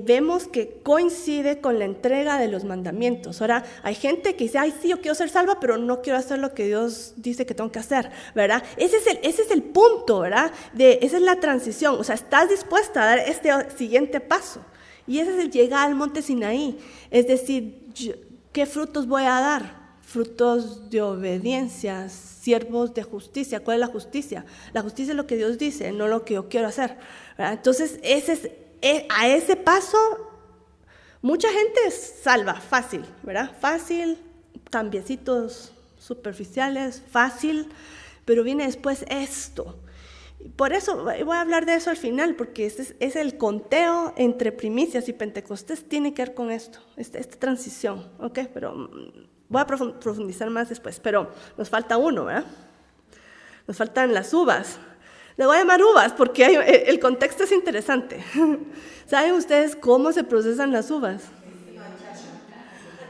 vemos que coincide con la entrega de los mandamientos. Ahora, hay gente que dice, ay, sí, yo quiero ser salva, pero no quiero hacer lo que Dios dice que tengo que hacer, ¿verdad? Ese es el punto, ¿verdad? Esa es la transición. O sea, estás dispuesta a dar este siguiente paso. Y ese es el llegar al monte Sinaí. Es decir, ¿qué frutos voy a dar? Frutos de obediencia, siervos de justicia. ¿Cuál es la justicia? La justicia es lo que Dios dice, no lo que yo quiero hacer, ¿verdad? Entonces, a ese paso, mucha gente salva fácil, ¿verdad? Fácil, cambiecitos superficiales, fácil, pero viene después esto. Por eso voy a hablar de eso al final, porque es el conteo entre primicias y Pentecostés, tiene que ver con esto, esta transición, ¿ok? Pero voy a profundizar más después, pero nos falta uno, ¿verdad? Nos faltan las uvas. Le voy a llamar uvas porque el contexto es interesante. ¿Saben ustedes cómo se procesan las uvas?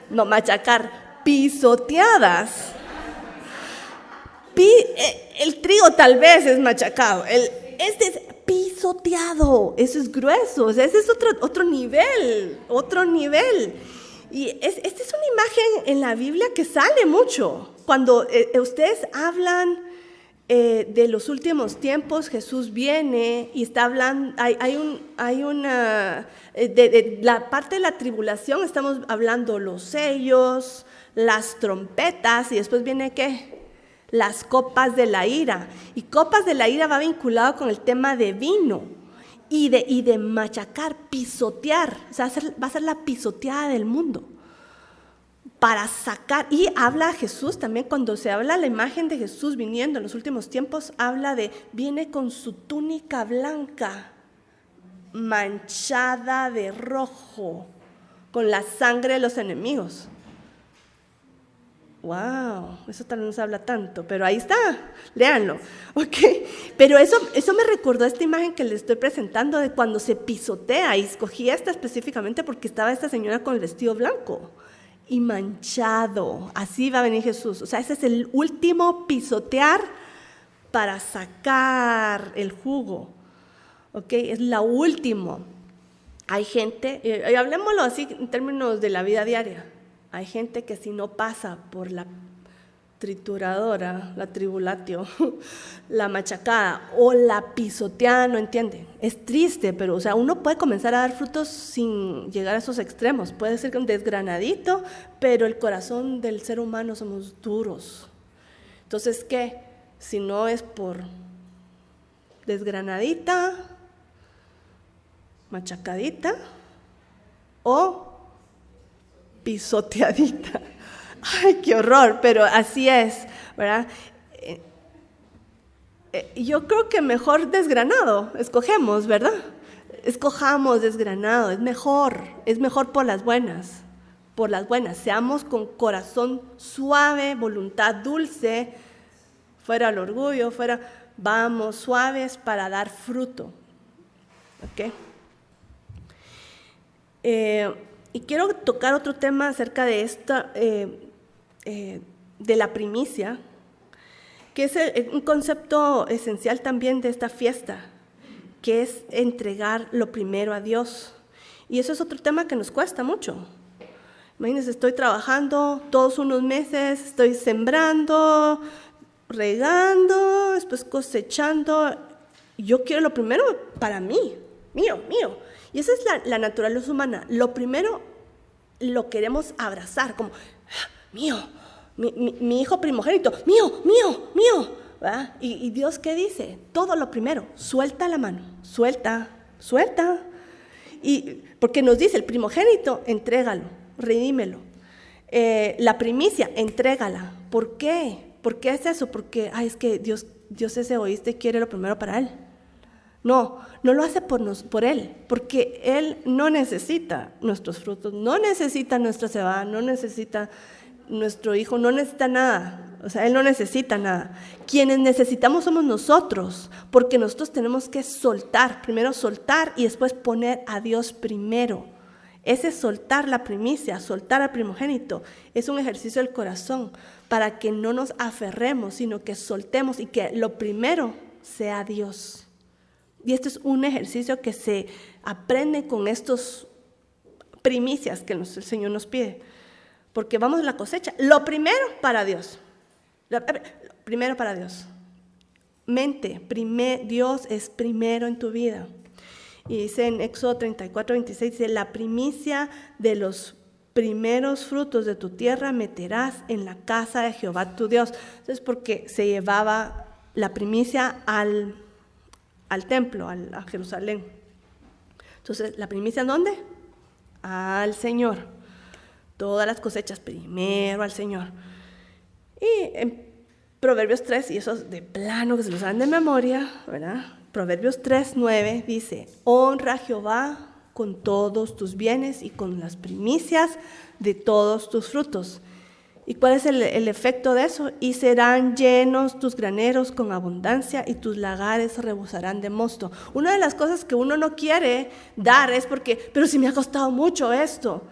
No, machacar, pisoteadas. El trigo tal vez es machacado, este es pisoteado, eso es grueso, o sea, ese es otro nivel. Y esta es una imagen en la Biblia que sale mucho. Cuando ustedes hablan de los últimos tiempos. Jesús viene y está hablando, hay una, de la parte de la tribulación estamos hablando los sellos, las trompetas, y después viene ¿qué? Las copas de la ira. Y copas de la ira va vinculado con el tema de vino y de machacar, pisotear. O sea, va a ser la pisoteada del mundo para sacar. Y habla Jesús también, cuando se habla la imagen de Jesús viniendo en los últimos tiempos, habla de, viene con su túnica blanca, manchada de rojo, con la sangre de los enemigos. Wow, eso tal vez no se habla tanto, pero ahí está, léanlo, ¿ok? Pero eso me recordó esta imagen que les estoy presentando de cuando se pisotea, y escogí esta específicamente porque estaba esta señora con el vestido blanco y manchado. Así va a venir Jesús. O sea, ese es el último pisotear para sacar el jugo, ¿ok? Es la última. Hay gente, hablemoslo así en términos de la vida diaria. Hay gente que si no pasa por la trituradora, la tribulatio, la machacada o la pisoteada, no entiende. Es triste, pero o sea, uno puede comenzar a dar frutos sin llegar a esos extremos. Puede ser un desgranadito, pero el corazón del ser humano somos duros. Entonces, ¿qué? Si no es por desgranadita, machacadita o pisoteadita. Ay, qué horror, pero así es, ¿verdad? Yo creo que mejor desgranado, escogemos, ¿verdad? Escojamos desgranado, es mejor por las buenas, seamos con corazón suave, voluntad dulce, fuera el orgullo, vamos suaves para dar fruto, ¿ok? Y quiero tocar otro tema acerca de esta, de la primicia, que es un concepto esencial también de esta fiesta, que es entregar lo primero a Dios. Y eso es otro tema que nos cuesta mucho. Imagínense, estoy trabajando todos unos meses, estoy sembrando, regando, después cosechando. Yo quiero lo primero para mí, mío. Y esa es la naturaleza humana. Lo primero lo queremos abrazar, como, mío, mi hijo primogénito, mío, ¿verdad? Y Dios, ¿qué dice? Todo lo primero, suelta la mano, suelta. Y porque nos dice, el primogénito, entrégalo, redímelo. La primicia, entrégala. ¿Por qué? ¿Por qué es eso? Porque, es que Dios es egoísta y quiere lo primero para Él. No lo hace por Él, porque Él no necesita nuestros frutos, no necesita nuestra cebada, no necesita nuestro hijo, no necesita nada. O sea, Él no necesita nada. Quienes necesitamos somos nosotros, porque nosotros tenemos que soltar, primero soltar y después poner a Dios primero. Ese soltar la primicia, soltar al primogénito, es un ejercicio del corazón para que no nos aferremos, sino que soltemos y que lo primero sea Dios. Y este es un ejercicio que se aprende con estos primicias que el Señor nos pide. Porque vamos a la cosecha. Lo primero para Dios. Primero para Dios. Dios es primero en tu vida. Y dice en Éxodo 34:26, dice, la primicia de los primeros frutos de tu tierra meterás en la casa de Jehová tu Dios. Entonces, porque se llevaba la primicia al templo, a Jerusalén. Entonces, ¿la primicia dónde? Al Señor. Todas las cosechas primero al Señor. Y en Proverbios 3, y esos de plano que se los dan de memoria, ¿verdad? Proverbios 3:9 dice, honra a Jehová con todos tus bienes y con las primicias de todos tus frutos. ¿Y cuál es el efecto de eso? Y serán llenos tus graneros con abundancia y tus lagares rebosarán de mosto. Una de las cosas que uno no quiere dar es porque, pero si me ha costado mucho esto.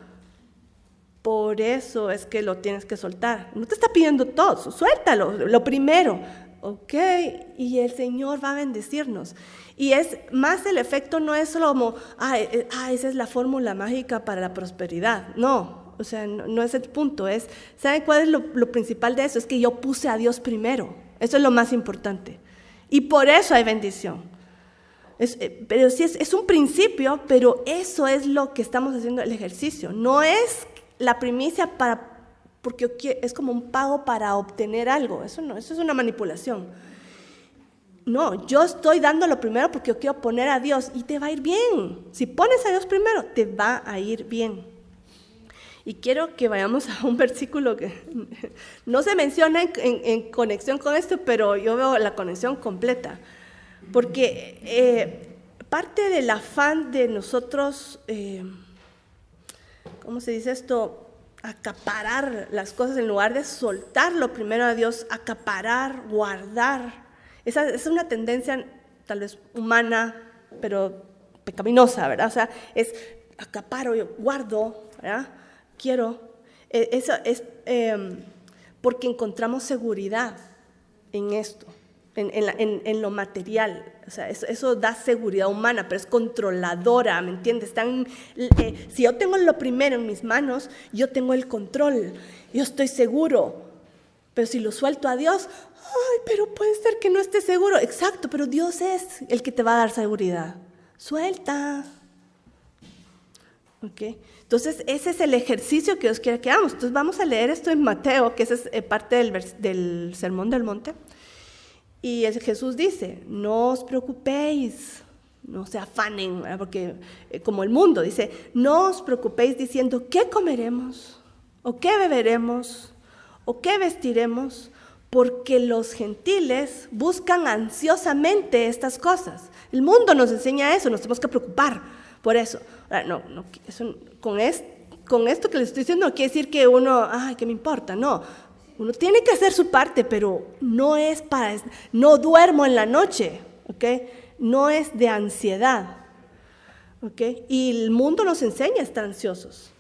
Por eso es que lo tienes que soltar. No te está pidiendo todo, suéltalo, lo primero. Ok, y el Señor va a bendecirnos. Y es más, el efecto no es solo como, esa es la fórmula mágica para la prosperidad. No. O sea, no es el punto, ¿saben cuál es lo principal de eso? Es que yo puse a Dios primero. Eso es lo más importante. Y por eso hay bendición. Pero sí es un principio, pero eso es lo que estamos haciendo el ejercicio. No es la primicia porque es como un pago para obtener algo. Eso no, eso es una manipulación. No, yo estoy dando lo primero porque yo quiero poner a Dios y te va a ir bien. Si pones a Dios primero, te va a ir bien. Y quiero que vayamos a un versículo que no se menciona en conexión con esto, pero yo veo la conexión completa. Porque parte del afán de nosotros, ¿cómo se dice esto? Acaparar las cosas en lugar de soltarlo primero a Dios, acaparar, guardar. Esa es una tendencia tal vez humana, pero pecaminosa, ¿verdad? O sea, es acaparo, yo guardo, ¿verdad? Quiero. Eso es porque encontramos seguridad en esto, en lo material. O sea, eso da seguridad humana, pero es controladora, ¿me entiendes? Si yo tengo lo primero en mis manos, yo tengo el control, yo estoy seguro. Pero si lo suelto a Dios, ay, pero puede ser que no esté seguro. Exacto, pero Dios es el que te va a dar seguridad. Suelta. ¿Ok? Entonces, ese es el ejercicio que Dios quiere que hagamos. Entonces, vamos a leer esto en Mateo, que esa es parte del Sermón del Monte. Y Jesús dice, no os preocupéis, no se afanen, ¿verdad? Porque como el mundo dice, no os preocupéis diciendo, ¿qué comeremos? ¿O qué beberemos? ¿O qué vestiremos? Porque los gentiles buscan ansiosamente estas cosas. El mundo nos enseña eso, nos tenemos que preocupar por eso. Ahora, con esto que les estoy diciendo no quiere decir que uno, ay, ¿qué me importa? No, uno tiene que hacer su parte, pero no duermo en la noche, ¿ok? No es de ansiedad, ¿ok? Y el mundo nos enseña a estar ansiosos.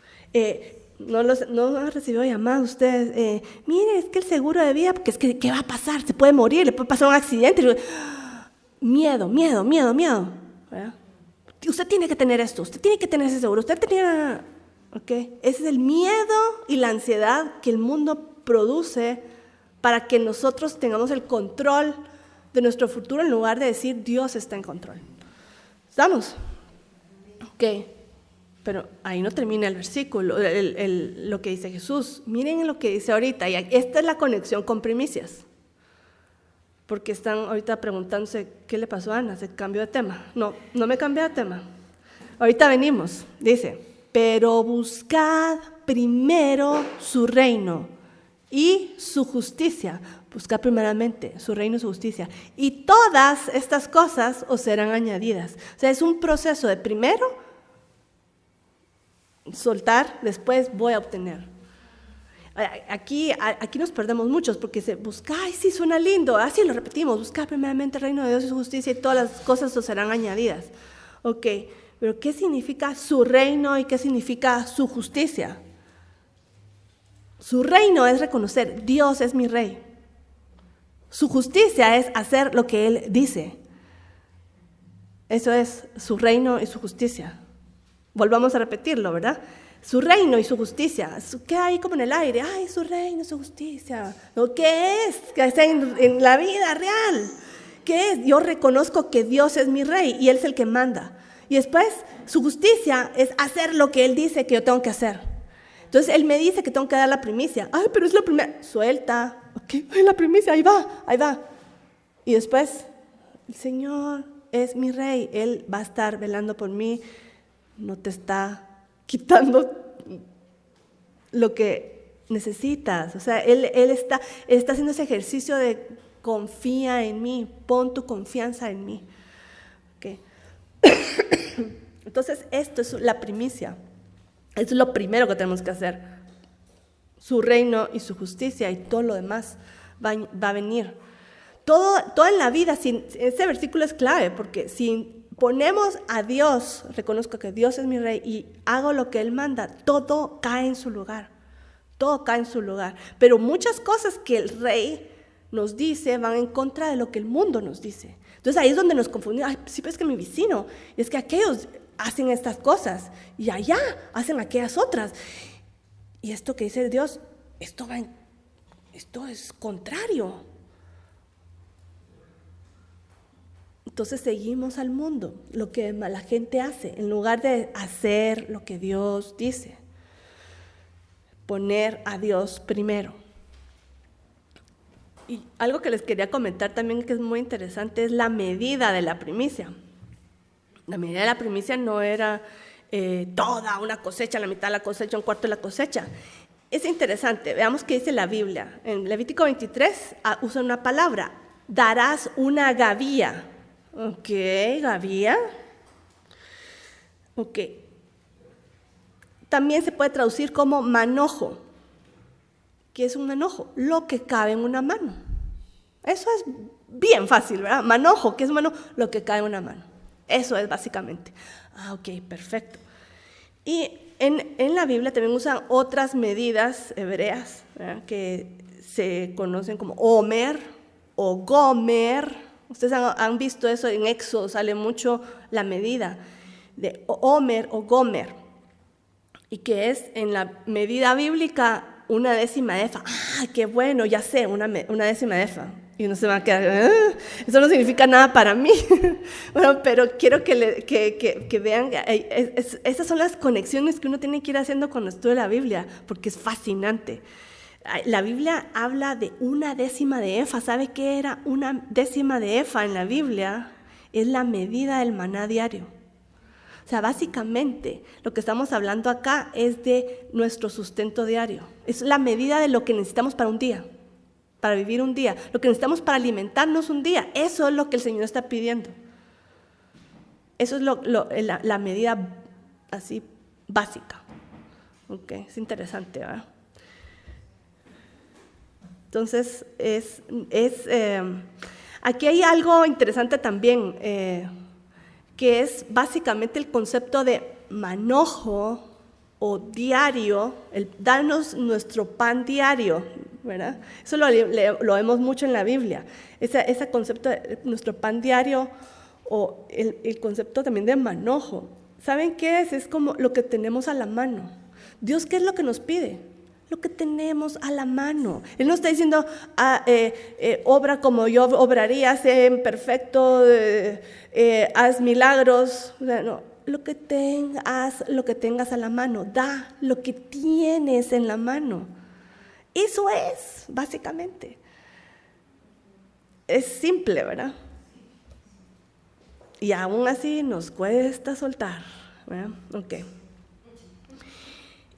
No han recibido llamadas ustedes, mire, es que el seguro de vida, porque es que ¿qué va a pasar? Se puede morir, le puede pasar un accidente. Miedo, ¿verdad? Usted tiene que tener esto, usted tiene que tener ese seguro, usted tiene... ¿Ok? Ese es el miedo y la ansiedad que el mundo produce para que nosotros tengamos el control de nuestro futuro en lugar de decir Dios está en control. ¿Estamos? Ok. Pero ahí no termina el versículo, lo que dice Jesús. Miren lo que dice ahorita. Y esta es la conexión con primicias. Porque están ahorita preguntándose, ¿qué le pasó a Ana? ¿Se cambió de tema? No me cambié de tema. Ahorita venimos. Dice, pero buscad primero su reino y su justicia. Buscad primeramente su reino y su justicia. Y todas estas cosas os serán añadidas. O sea, es un proceso de primero soltar, después voy a obtener. Aquí nos perdemos muchos porque se busca, ay, sí, suena lindo, así lo repetimos, buscar primeramente el reino de Dios y su justicia y todas las cosas os serán añadidas. Ok, pero ¿qué significa su reino y qué significa su justicia? Su reino es reconocer, Dios es mi rey. Su justicia es hacer lo que Él dice. Eso es su reino y su justicia. Volvamos a repetirlo, ¿verdad? Su reino y su justicia. Queda ahí como en el aire. Ay, su reino y su justicia. ¿Qué es? ¿Qué está en la vida real? ¿Qué es? Yo reconozco que Dios es mi rey y Él es el que manda. Y después, su justicia es hacer lo que Él dice que yo tengo que hacer. Entonces, Él me dice que tengo que dar la primicia. Ay, pero es la primera. Suelta. Ok, la primicia, ahí va. Y después, el Señor es mi rey. Él va a estar velando por mí. No te está quitando lo que necesitas. O sea, Él está haciendo ese ejercicio de confía en mí, pon tu confianza en mí. Okay. Entonces, esto es la primicia. Esto es lo primero que tenemos que hacer. Su reino y su justicia y todo lo demás va a venir. Todo en la vida, ese versículo es clave, porque si ponemos a Dios, reconozco que Dios es mi rey y hago lo que Él manda, todo cae en su lugar. Todo cae en su lugar. Pero muchas cosas que el rey nos dice van en contra de lo que el mundo nos dice. Entonces ahí es donde nos confundimos. Ay, sí, pero es que mi vecino, es que aquellos hacen estas cosas y allá hacen aquellas otras. Y esto que dice Dios, esto es contrario. Entonces seguimos al mundo, lo que la gente hace, en lugar de hacer lo que Dios dice. Poner a Dios primero. Y algo que les quería comentar también que es muy interesante es la medida de la primicia. La medida de la primicia no era toda una cosecha, la mitad de la cosecha, un cuarto de la cosecha. Es interesante, veamos qué dice la Biblia. En Levítico 23 usa una palabra, darás una gavía. Ok, gavía. Ok. También se puede traducir como manojo. ¿Qué es un manojo? Lo que cabe en una mano. Eso es bien fácil, ¿verdad? Manojo, ¿qué es manojo? Lo que cabe en una mano. Eso es básicamente. Ok, perfecto. Y en la Biblia también usan otras medidas hebreas, ¿verdad?, que se conocen como Omer o Gomer. Ustedes han visto eso en Éxodo, sale mucho la medida de Omer o Gomer. Y que es en la medida bíblica una décima de efa. ¡Ah, qué bueno! Ya sé, una décima de efa. Y uno se va a quedar, eso no significa nada para mí. Bueno, pero quiero que vean, esas son las conexiones que uno tiene que ir haciendo cuando estudia la Biblia, porque es fascinante. La Biblia habla de una décima de efa. ¿Sabe qué era una décima de efa en la Biblia? Es la medida del maná diario. O sea, básicamente lo que estamos hablando acá es de nuestro sustento diario. Es la medida de lo que necesitamos para un día, para vivir un día, lo que necesitamos para alimentarnos un día. Eso es lo que el Señor está pidiendo. Eso es la medida así básica. Okay, es interesante, ¿verdad? Entonces, aquí hay algo interesante también, que es básicamente el concepto de manojo o diario, el darnos nuestro pan diario, ¿verdad? Eso lo vemos mucho en la Biblia, ese concepto de nuestro pan diario o el concepto también de manojo. ¿Saben qué es? Es como lo que tenemos a la mano. Dios, ¿qué es lo que nos pide? Lo que tenemos a la mano. Él no está diciendo, obra como yo obraría, sé perfecto, haz milagros. O sea, no, lo que tengas a la mano, da lo que tienes en la mano. Eso es, básicamente. Es simple, ¿verdad? Y aún así nos cuesta soltar, ¿verdad? Ok.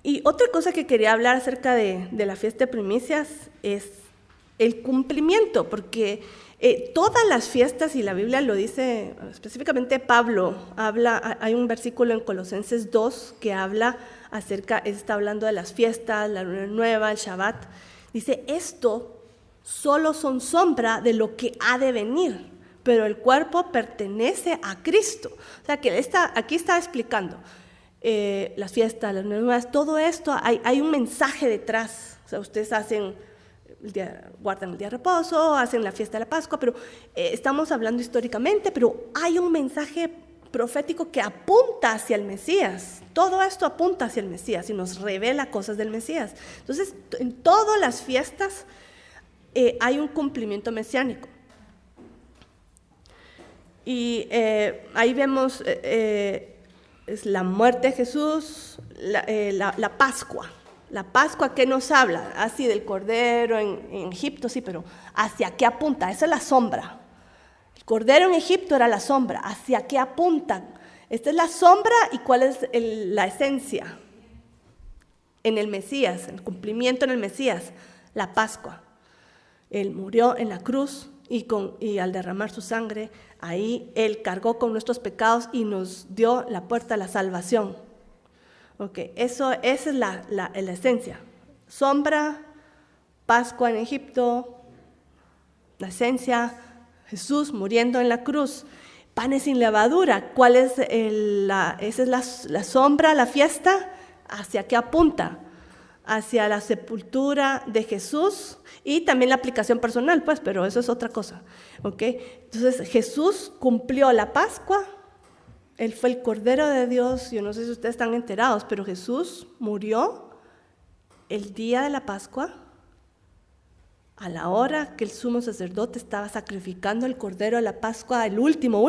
Y otra cosa que quería hablar acerca de la fiesta de primicias es el cumplimiento, porque todas las fiestas, y la Biblia lo dice, específicamente Pablo, hay un versículo en Colosenses 2 que está hablando de las fiestas, la luna nueva, el Shabbat. Dice, esto solo son sombra de lo que ha de venir, pero el cuerpo pertenece a Cristo. O sea, que aquí está explicando. Las fiestas, las nuevas, todo esto, hay un mensaje detrás. O sea, ustedes guardan el día de reposo, hacen la fiesta de la Pascua, pero estamos hablando históricamente, pero hay un mensaje profético que apunta hacia el Mesías. Todo esto apunta hacia el Mesías y nos revela cosas del Mesías. Entonces, en todas las fiestas hay un cumplimiento mesiánico. Y ahí vemos es la muerte de Jesús, la Pascua. La Pascua, ¿qué nos habla? Así del Cordero en Egipto, sí, pero ¿hacia qué apunta? Esa es la sombra. El Cordero en Egipto era la sombra. ¿Hacia qué apuntan? Esta es la sombra, y ¿cuál es la esencia? En el Mesías, el cumplimiento en el Mesías, la Pascua. Él murió en la cruz y al derramar su sangre, ahí Él cargó con nuestros pecados y nos dio la puerta a la salvación. Okay, esa es la esencia. Sombra, Pascua en Egipto, la esencia, Jesús muriendo en la cruz, panes sin levadura. ¿Cuál es esa es la sombra, la fiesta? ¿Hacia qué apunta? Hacia la sepultura de Jesús y también la aplicación personal, pues, pero eso es otra cosa. ¿Okay? Entonces Jesús cumplió la Pascua. Él fue el Cordero de Dios. Yo no sé si ustedes están enterados, pero Jesús murió el día de la Pascua a la hora que el sumo sacerdote estaba sacrificando el cordero de la Pascua, el último,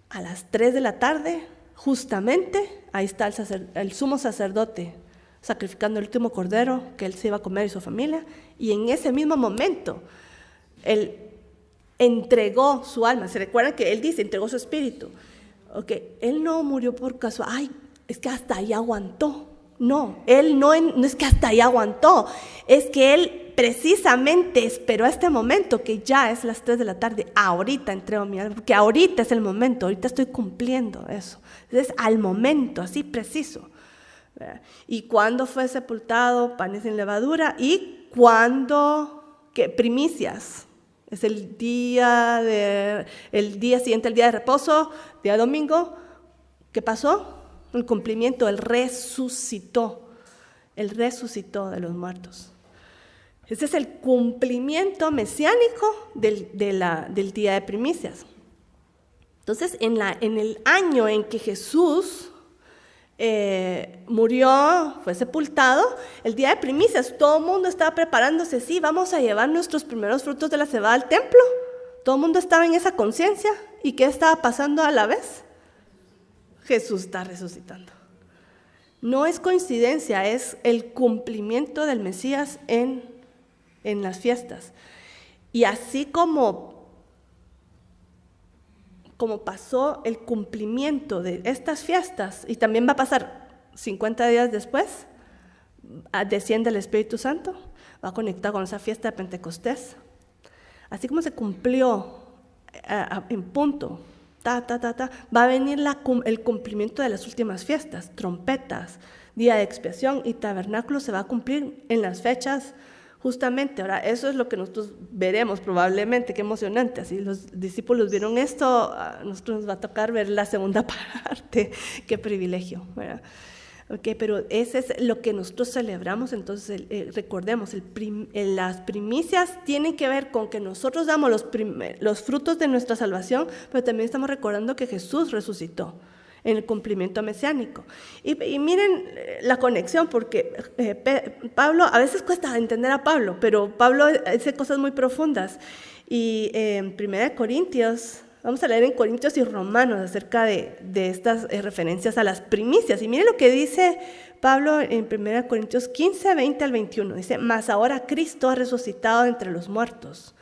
a las 3 de la tarde, justamente, ahí está el sumo sacerdote sacrificando el último cordero que él se iba a comer y su familia, y en ese mismo momento, él entregó su alma. ¿Se recuerdan que él dice, entregó su espíritu? Okay. Él no murió por casualidad, ay, es que hasta ahí aguantó. No, él no es que hasta ahí aguantó, es que él precisamente esperó a este momento, que ya es las 3 de la tarde, ahorita entrego mi alma, porque ahorita es el momento, ahorita estoy cumpliendo eso. Entonces, al momento, así preciso. ¿Y cuándo fue sepultado? Panes sin levadura. ¿Y cuándo? Primicias. Es el día siguiente, el día de reposo, día domingo. ¿Qué pasó? El cumplimiento, Él resucitó de los muertos. Ese es el cumplimiento mesiánico del día de primicias. Entonces, en el año en que Jesús murió, fue sepultado, el día de primicias, todo el mundo estaba preparándose, sí, vamos a llevar nuestros primeros frutos de la cebada al templo. Todo el mundo estaba en esa conciencia. ¿Y qué estaba pasando a la vez? Jesús está resucitando. No es coincidencia, es el cumplimiento del Mesías en las fiestas. Y así como pasó el cumplimiento de estas fiestas, y también va a pasar 50 días después, desciende el Espíritu Santo, va conectado con esa fiesta de Pentecostés. Así como se cumplió en punto, va a venir el cumplimiento de las últimas fiestas, trompetas, día de expiación y tabernáculo se va a cumplir en las fechas justamente. Ahora, eso es lo que nosotros veremos probablemente, qué emocionante. Así los discípulos vieron esto, a nosotros nos va a tocar ver la segunda parte, qué privilegio, ¿verdad? Okay, pero ese es lo que nosotros celebramos. Entonces recordemos, las primicias tienen que ver con que nosotros damos los frutos de nuestra salvación, pero también estamos recordando que Jesús resucitó en el cumplimiento mesiánico. Y miren la conexión, porque Pablo, a veces cuesta entender a Pablo, pero Pablo hace cosas muy profundas. Y en 1 Corintios, vamos a leer en Corintios y Romanos acerca de estas referencias a las primicias. Y miren lo que dice Pablo en 1 Corintios 15, 20 al 21. Dice, mas ahora Cristo ha resucitado entre los muertos,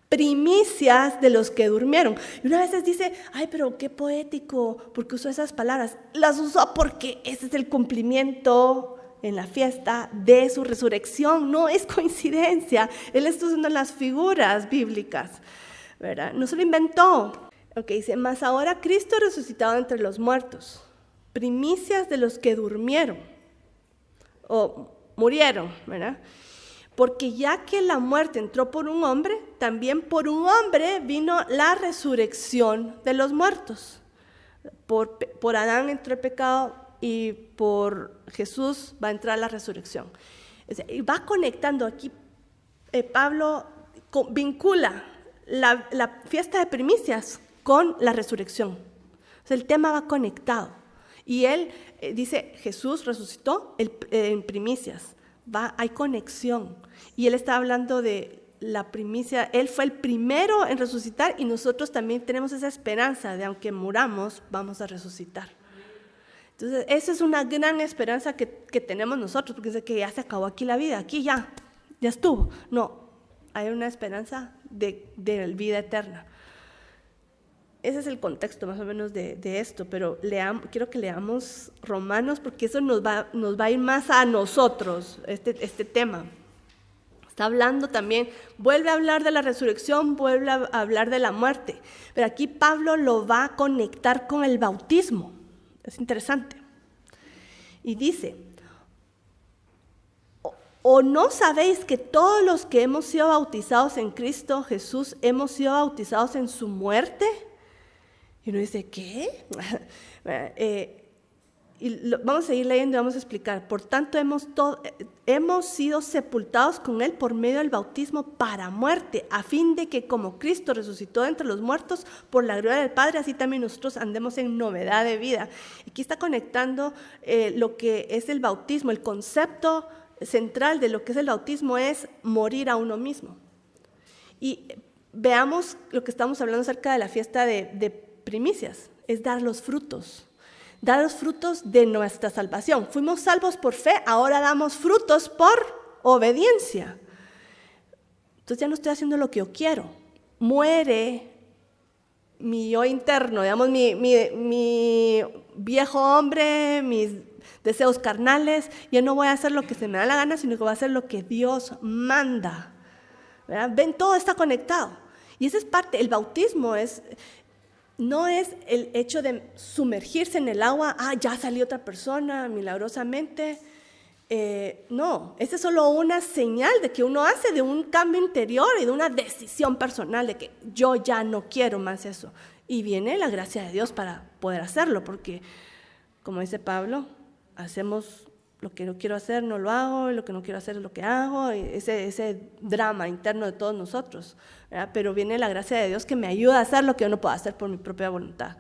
primicias de los que durmieron. Y una vez dice, ay, pero qué poético, porque usó esas palabras. Las usó porque ese es el cumplimiento en la fiesta de su resurrección. No es coincidencia. Él está usando las figuras bíblicas, ¿verdad? No se lo inventó. Okay, dice, mas ahora Cristo resucitado entre los muertos, primicias de los que durmieron o murieron, ¿verdad? Porque ya que la muerte entró por un hombre, también por un hombre vino la resurrección de los muertos. Por Adán entró el pecado y por Jesús va a entrar la resurrección. Y va conectando aquí, Pablo vincula la fiesta de primicias con la resurrección. O sea, el tema va conectado. Y él dice, Jesús resucitó en primicias. Hay conexión. Y él está hablando de la primicia. Él fue el primero en resucitar y nosotros también tenemos esa esperanza de aunque muramos, vamos a resucitar. Entonces, esa es una gran esperanza que tenemos nosotros, porque es de que ya se acabó aquí la vida, aquí ya estuvo. No, hay una esperanza de vida eterna. Ese es el contexto más o menos de esto, pero quiero que leamos Romanos porque eso nos va a ir más a nosotros, este tema. Está hablando también, vuelve a hablar de la resurrección, vuelve a hablar de la muerte, pero aquí Pablo lo va a conectar con el bautismo. Es interesante. Y dice, ¿o no sabéis que todos los que hemos sido bautizados en Cristo Jesús hemos sido bautizados en su muerte? Y uno dice, ¿qué? Vamos a seguir leyendo y vamos a explicar. Por tanto, hemos sido sepultados con Él por medio del bautismo para muerte, a fin de que como Cristo resucitó de entre los muertos por la gloria del Padre, así también nosotros andemos en novedad de vida. Aquí está conectando lo que es el bautismo, el concepto central de lo que es el bautismo es morir a uno mismo. Y veamos lo que estamos hablando acerca de la fiesta de primicias, es dar los frutos de nuestra salvación. Fuimos salvos por fe, ahora damos frutos por obediencia. Entonces ya no estoy haciendo lo que yo quiero. Muere mi yo interno, digamos, mi viejo hombre, mis deseos carnales. Ya no voy a hacer lo que se me da la gana, sino que voy a hacer lo que Dios manda. ¿Verdad? Ven, todo está conectado. Y esa es parte, el bautismo no es el hecho de sumergirse en el agua, ya salió otra persona milagrosamente. No, esa es solo una señal de que uno hace de un cambio interior y de una decisión personal de que yo ya no quiero más eso. Y viene la gracia de Dios para poder hacerlo, porque, como dice Pablo, hacemos lo que no quiero hacer, no lo hago, y lo que no quiero hacer es lo que hago, y ese drama interno de todos nosotros, ¿verdad? Pero viene la gracia de Dios que me ayuda a hacer lo que yo no puedo hacer por mi propia voluntad,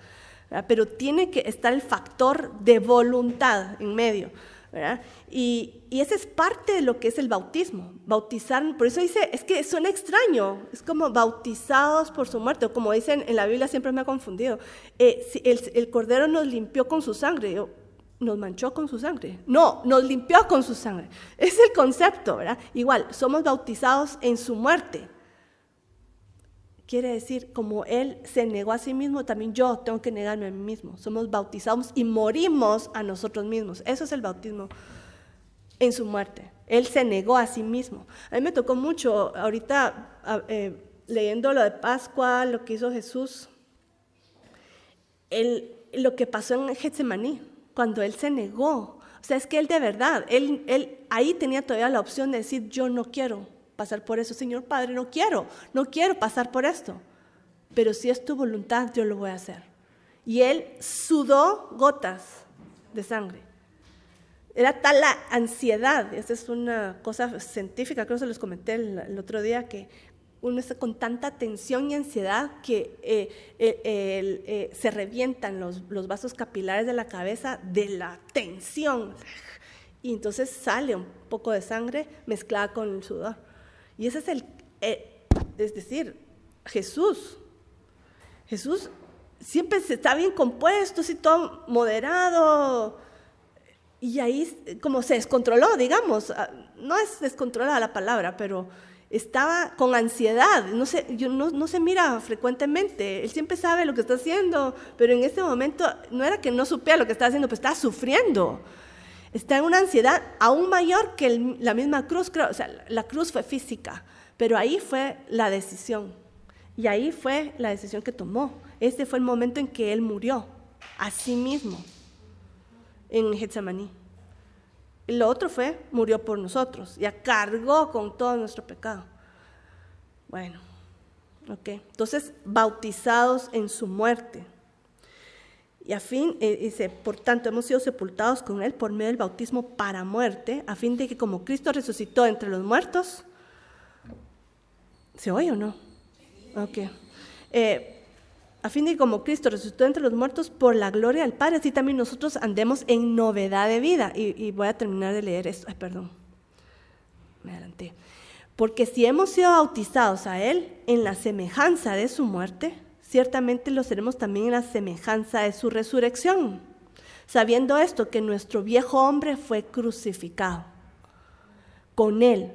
¿verdad? Pero tiene que estar el factor de voluntad en medio, ¿verdad? Y ese es parte de lo que es el bautismo, bautizar. Por eso dice, es que suena extraño, es como bautizados por su muerte, o como dicen en la Biblia, siempre me ha confundido, si el Cordero nos limpió con su sangre, ¿nos manchó con su sangre? No, nos limpió con su sangre. Es el concepto, ¿verdad? Igual, somos bautizados en su muerte. Quiere decir, como Él se negó a sí mismo, también yo tengo que negarme a mí mismo. Somos bautizados y morimos a nosotros mismos. Eso es el bautismo en su muerte. Él se negó a sí mismo. A mí me tocó mucho, ahorita leyendo lo de Pascua, lo que hizo Jesús, lo que pasó en Getsemaní, cuando Él se negó. O sea, es que Él de verdad, él ahí tenía todavía la opción de decir, yo no quiero pasar por eso, Señor Padre, no quiero pasar por esto. Pero si es tu voluntad, yo lo voy a hacer. Y Él sudó gotas de sangre. Era tal la ansiedad, esa es una cosa científica, creo que se los comenté el otro día, que uno está con tanta tensión y ansiedad que se revientan los vasos capilares de la cabeza de la tensión. Y entonces sale un poco de sangre mezclada con el sudor. Y ese es es decir, Jesús siempre está bien compuesto, así todo moderado. Y ahí como se descontroló, digamos, no es descontrolada la palabra, pero estaba con ansiedad, no se mira frecuentemente, él siempre sabe lo que está haciendo, pero en ese momento no era que no supiera lo que estaba haciendo, pues estaba sufriendo, está en una ansiedad aún mayor que la misma cruz, creo. O sea, la cruz fue física, pero ahí fue la decisión, y ahí fue la decisión que tomó. Este fue el momento en que él murió a sí mismo en Getsemaní. Lo otro murió por nosotros, ya cargó con todo nuestro pecado. Bueno, ok. Entonces, bautizados en su muerte. Y a fin, dice, por tanto, hemos sido sepultados con Él por medio del bautismo para muerte, a fin de que como Cristo resucitó entre los muertos, ¿se oye o no? Ok. A fin de que como Cristo resucitó entre los muertos por la gloria del Padre, así también nosotros andemos en novedad de vida. Y voy a terminar de leer esto. Me adelanté. Porque si hemos sido bautizados a Él en la semejanza de su muerte, ciertamente lo seremos también en la semejanza de su resurrección, sabiendo esto, que nuestro viejo hombre fue crucificado con Él,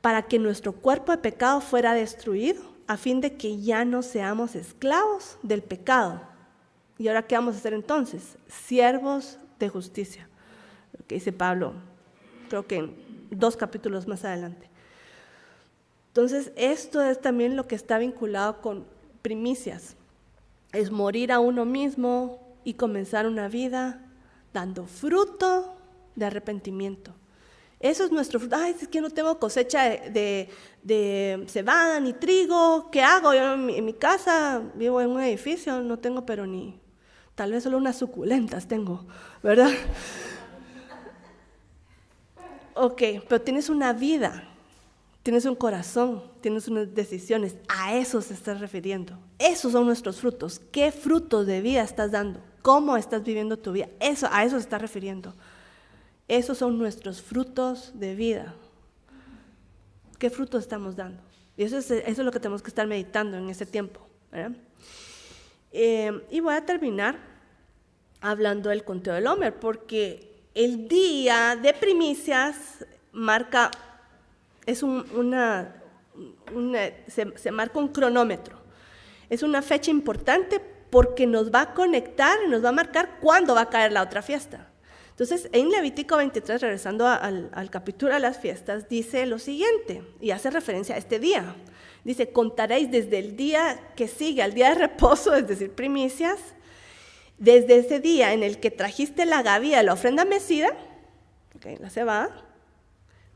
para que nuestro cuerpo de pecado fuera destruido, a fin de que ya no seamos esclavos del pecado. ¿Y ahora qué vamos a hacer entonces? Siervos de justicia. Lo que dice Pablo, creo que en 2 capítulos más adelante. Entonces, esto es también lo que está vinculado con primicias. Es morir a uno mismo y comenzar una vida dando fruto de arrepentimiento. Eso es nuestro fruto. Ay, es que no tengo cosecha de cebada ni trigo. ¿Qué hago? Yo en mi casa vivo en un edificio, no tengo pero ni, tal vez solo unas suculentas tengo, ¿verdad? Ok, pero tienes una vida, tienes un corazón, tienes unas decisiones. A eso se está refiriendo. Esos son nuestros frutos. ¿Qué frutos de vida estás dando? ¿Cómo estás viviendo tu vida? A eso se está refiriendo. Esos son nuestros frutos de vida. ¿Qué frutos estamos dando? Y eso es lo que tenemos que estar meditando en este tiempo, ¿verdad? Y voy a terminar hablando del conteo del Omer, porque el día de primicias marca, se marca un cronómetro. Es una fecha importante porque nos va a conectar y nos va a marcar cuándo va a caer la otra fiesta. Entonces, en Levítico 23, regresando al capítulo de las fiestas, dice lo siguiente, y hace referencia a este día. Dice, contaréis desde el día que sigue al día de reposo, es decir, primicias, desde ese día en el que trajiste la gavilla, la ofrenda mecida, la cebada,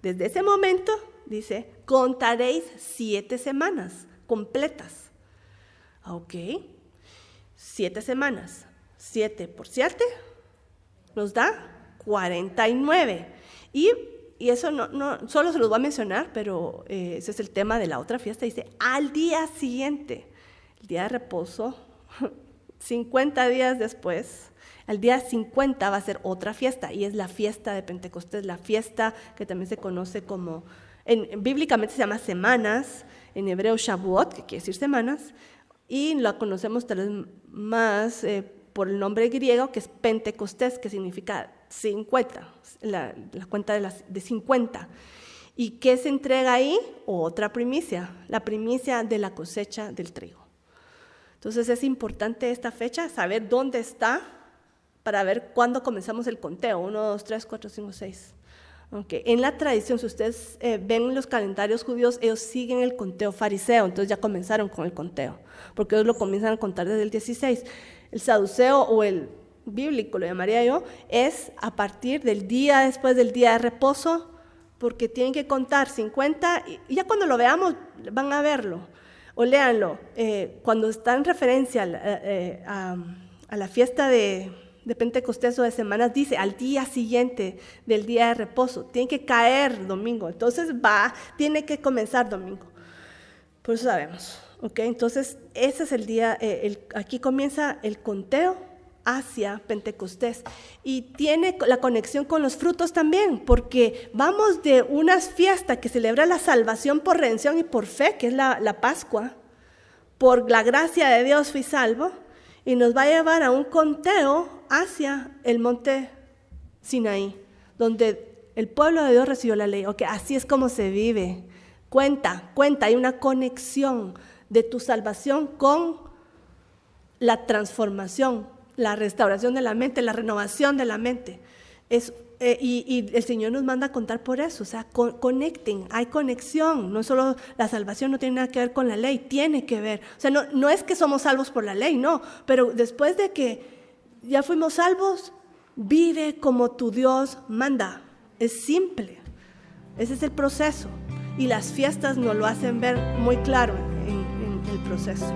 desde ese momento, dice, contaréis 7 semanas completas. Ok, 7 semanas, 7 por 7, nos da 49. Y eso no solo se los voy a mencionar, pero ese es el tema de la otra fiesta. Dice, al día siguiente, el día de reposo, 50 días después, al día 50 va a ser otra fiesta, y es la fiesta de Pentecostés, la fiesta que también se conoce como, bíblicamente se llama semanas, en hebreo Shavuot, que quiere decir semanas, y la conocemos tal vez más por el nombre griego, que es Pentecostés, que significa 50, la cuenta de 50. ¿Y qué se entrega ahí? Otra primicia, la primicia de la cosecha del trigo. Entonces es importante esta fecha, saber dónde está, para ver cuándo comenzamos el conteo, 1, 2, 3, 4, 5, 6. Okay. En la tradición, si ustedes ven los calendarios judíos, ellos siguen el conteo fariseo, entonces ya comenzaron con el conteo, porque ellos lo comienzan a contar desde el 16. El saduceo o el bíblico, lo llamaría yo, es a partir del día después del día de reposo, porque tienen que contar 50, y ya cuando lo veamos van a verlo, o léanlo, cuando está en referencia a la fiesta de Pentecostés o de semanas, dice al día siguiente del día de reposo, tiene que caer domingo, entonces tiene que comenzar domingo, por eso sabemos, ¿ok? Entonces ese es el día, aquí comienza el conteo hacia Pentecostés, y tiene la conexión con los frutos también, porque vamos de una fiesta que celebra la salvación por redención y por fe, que es la Pascua, por la gracia de Dios fui salvo, y nos va a llevar a un conteo hacia el monte Sinaí, donde el pueblo de Dios recibió la ley. Okay, así es como se vive. Cuenta, hay una conexión de tu salvación con la transformación, la restauración de la mente, la renovación de la mente. Y el Señor nos manda a contar por eso, o sea, conecten, hay conexión, no solo la salvación no tiene nada que ver con la ley, tiene que ver, o sea, no es que somos salvos por la ley, no, pero después de que ya fuimos salvos, vive como tu Dios manda, es simple, ese es el proceso, y las fiestas nos lo hacen ver muy claro en el proceso.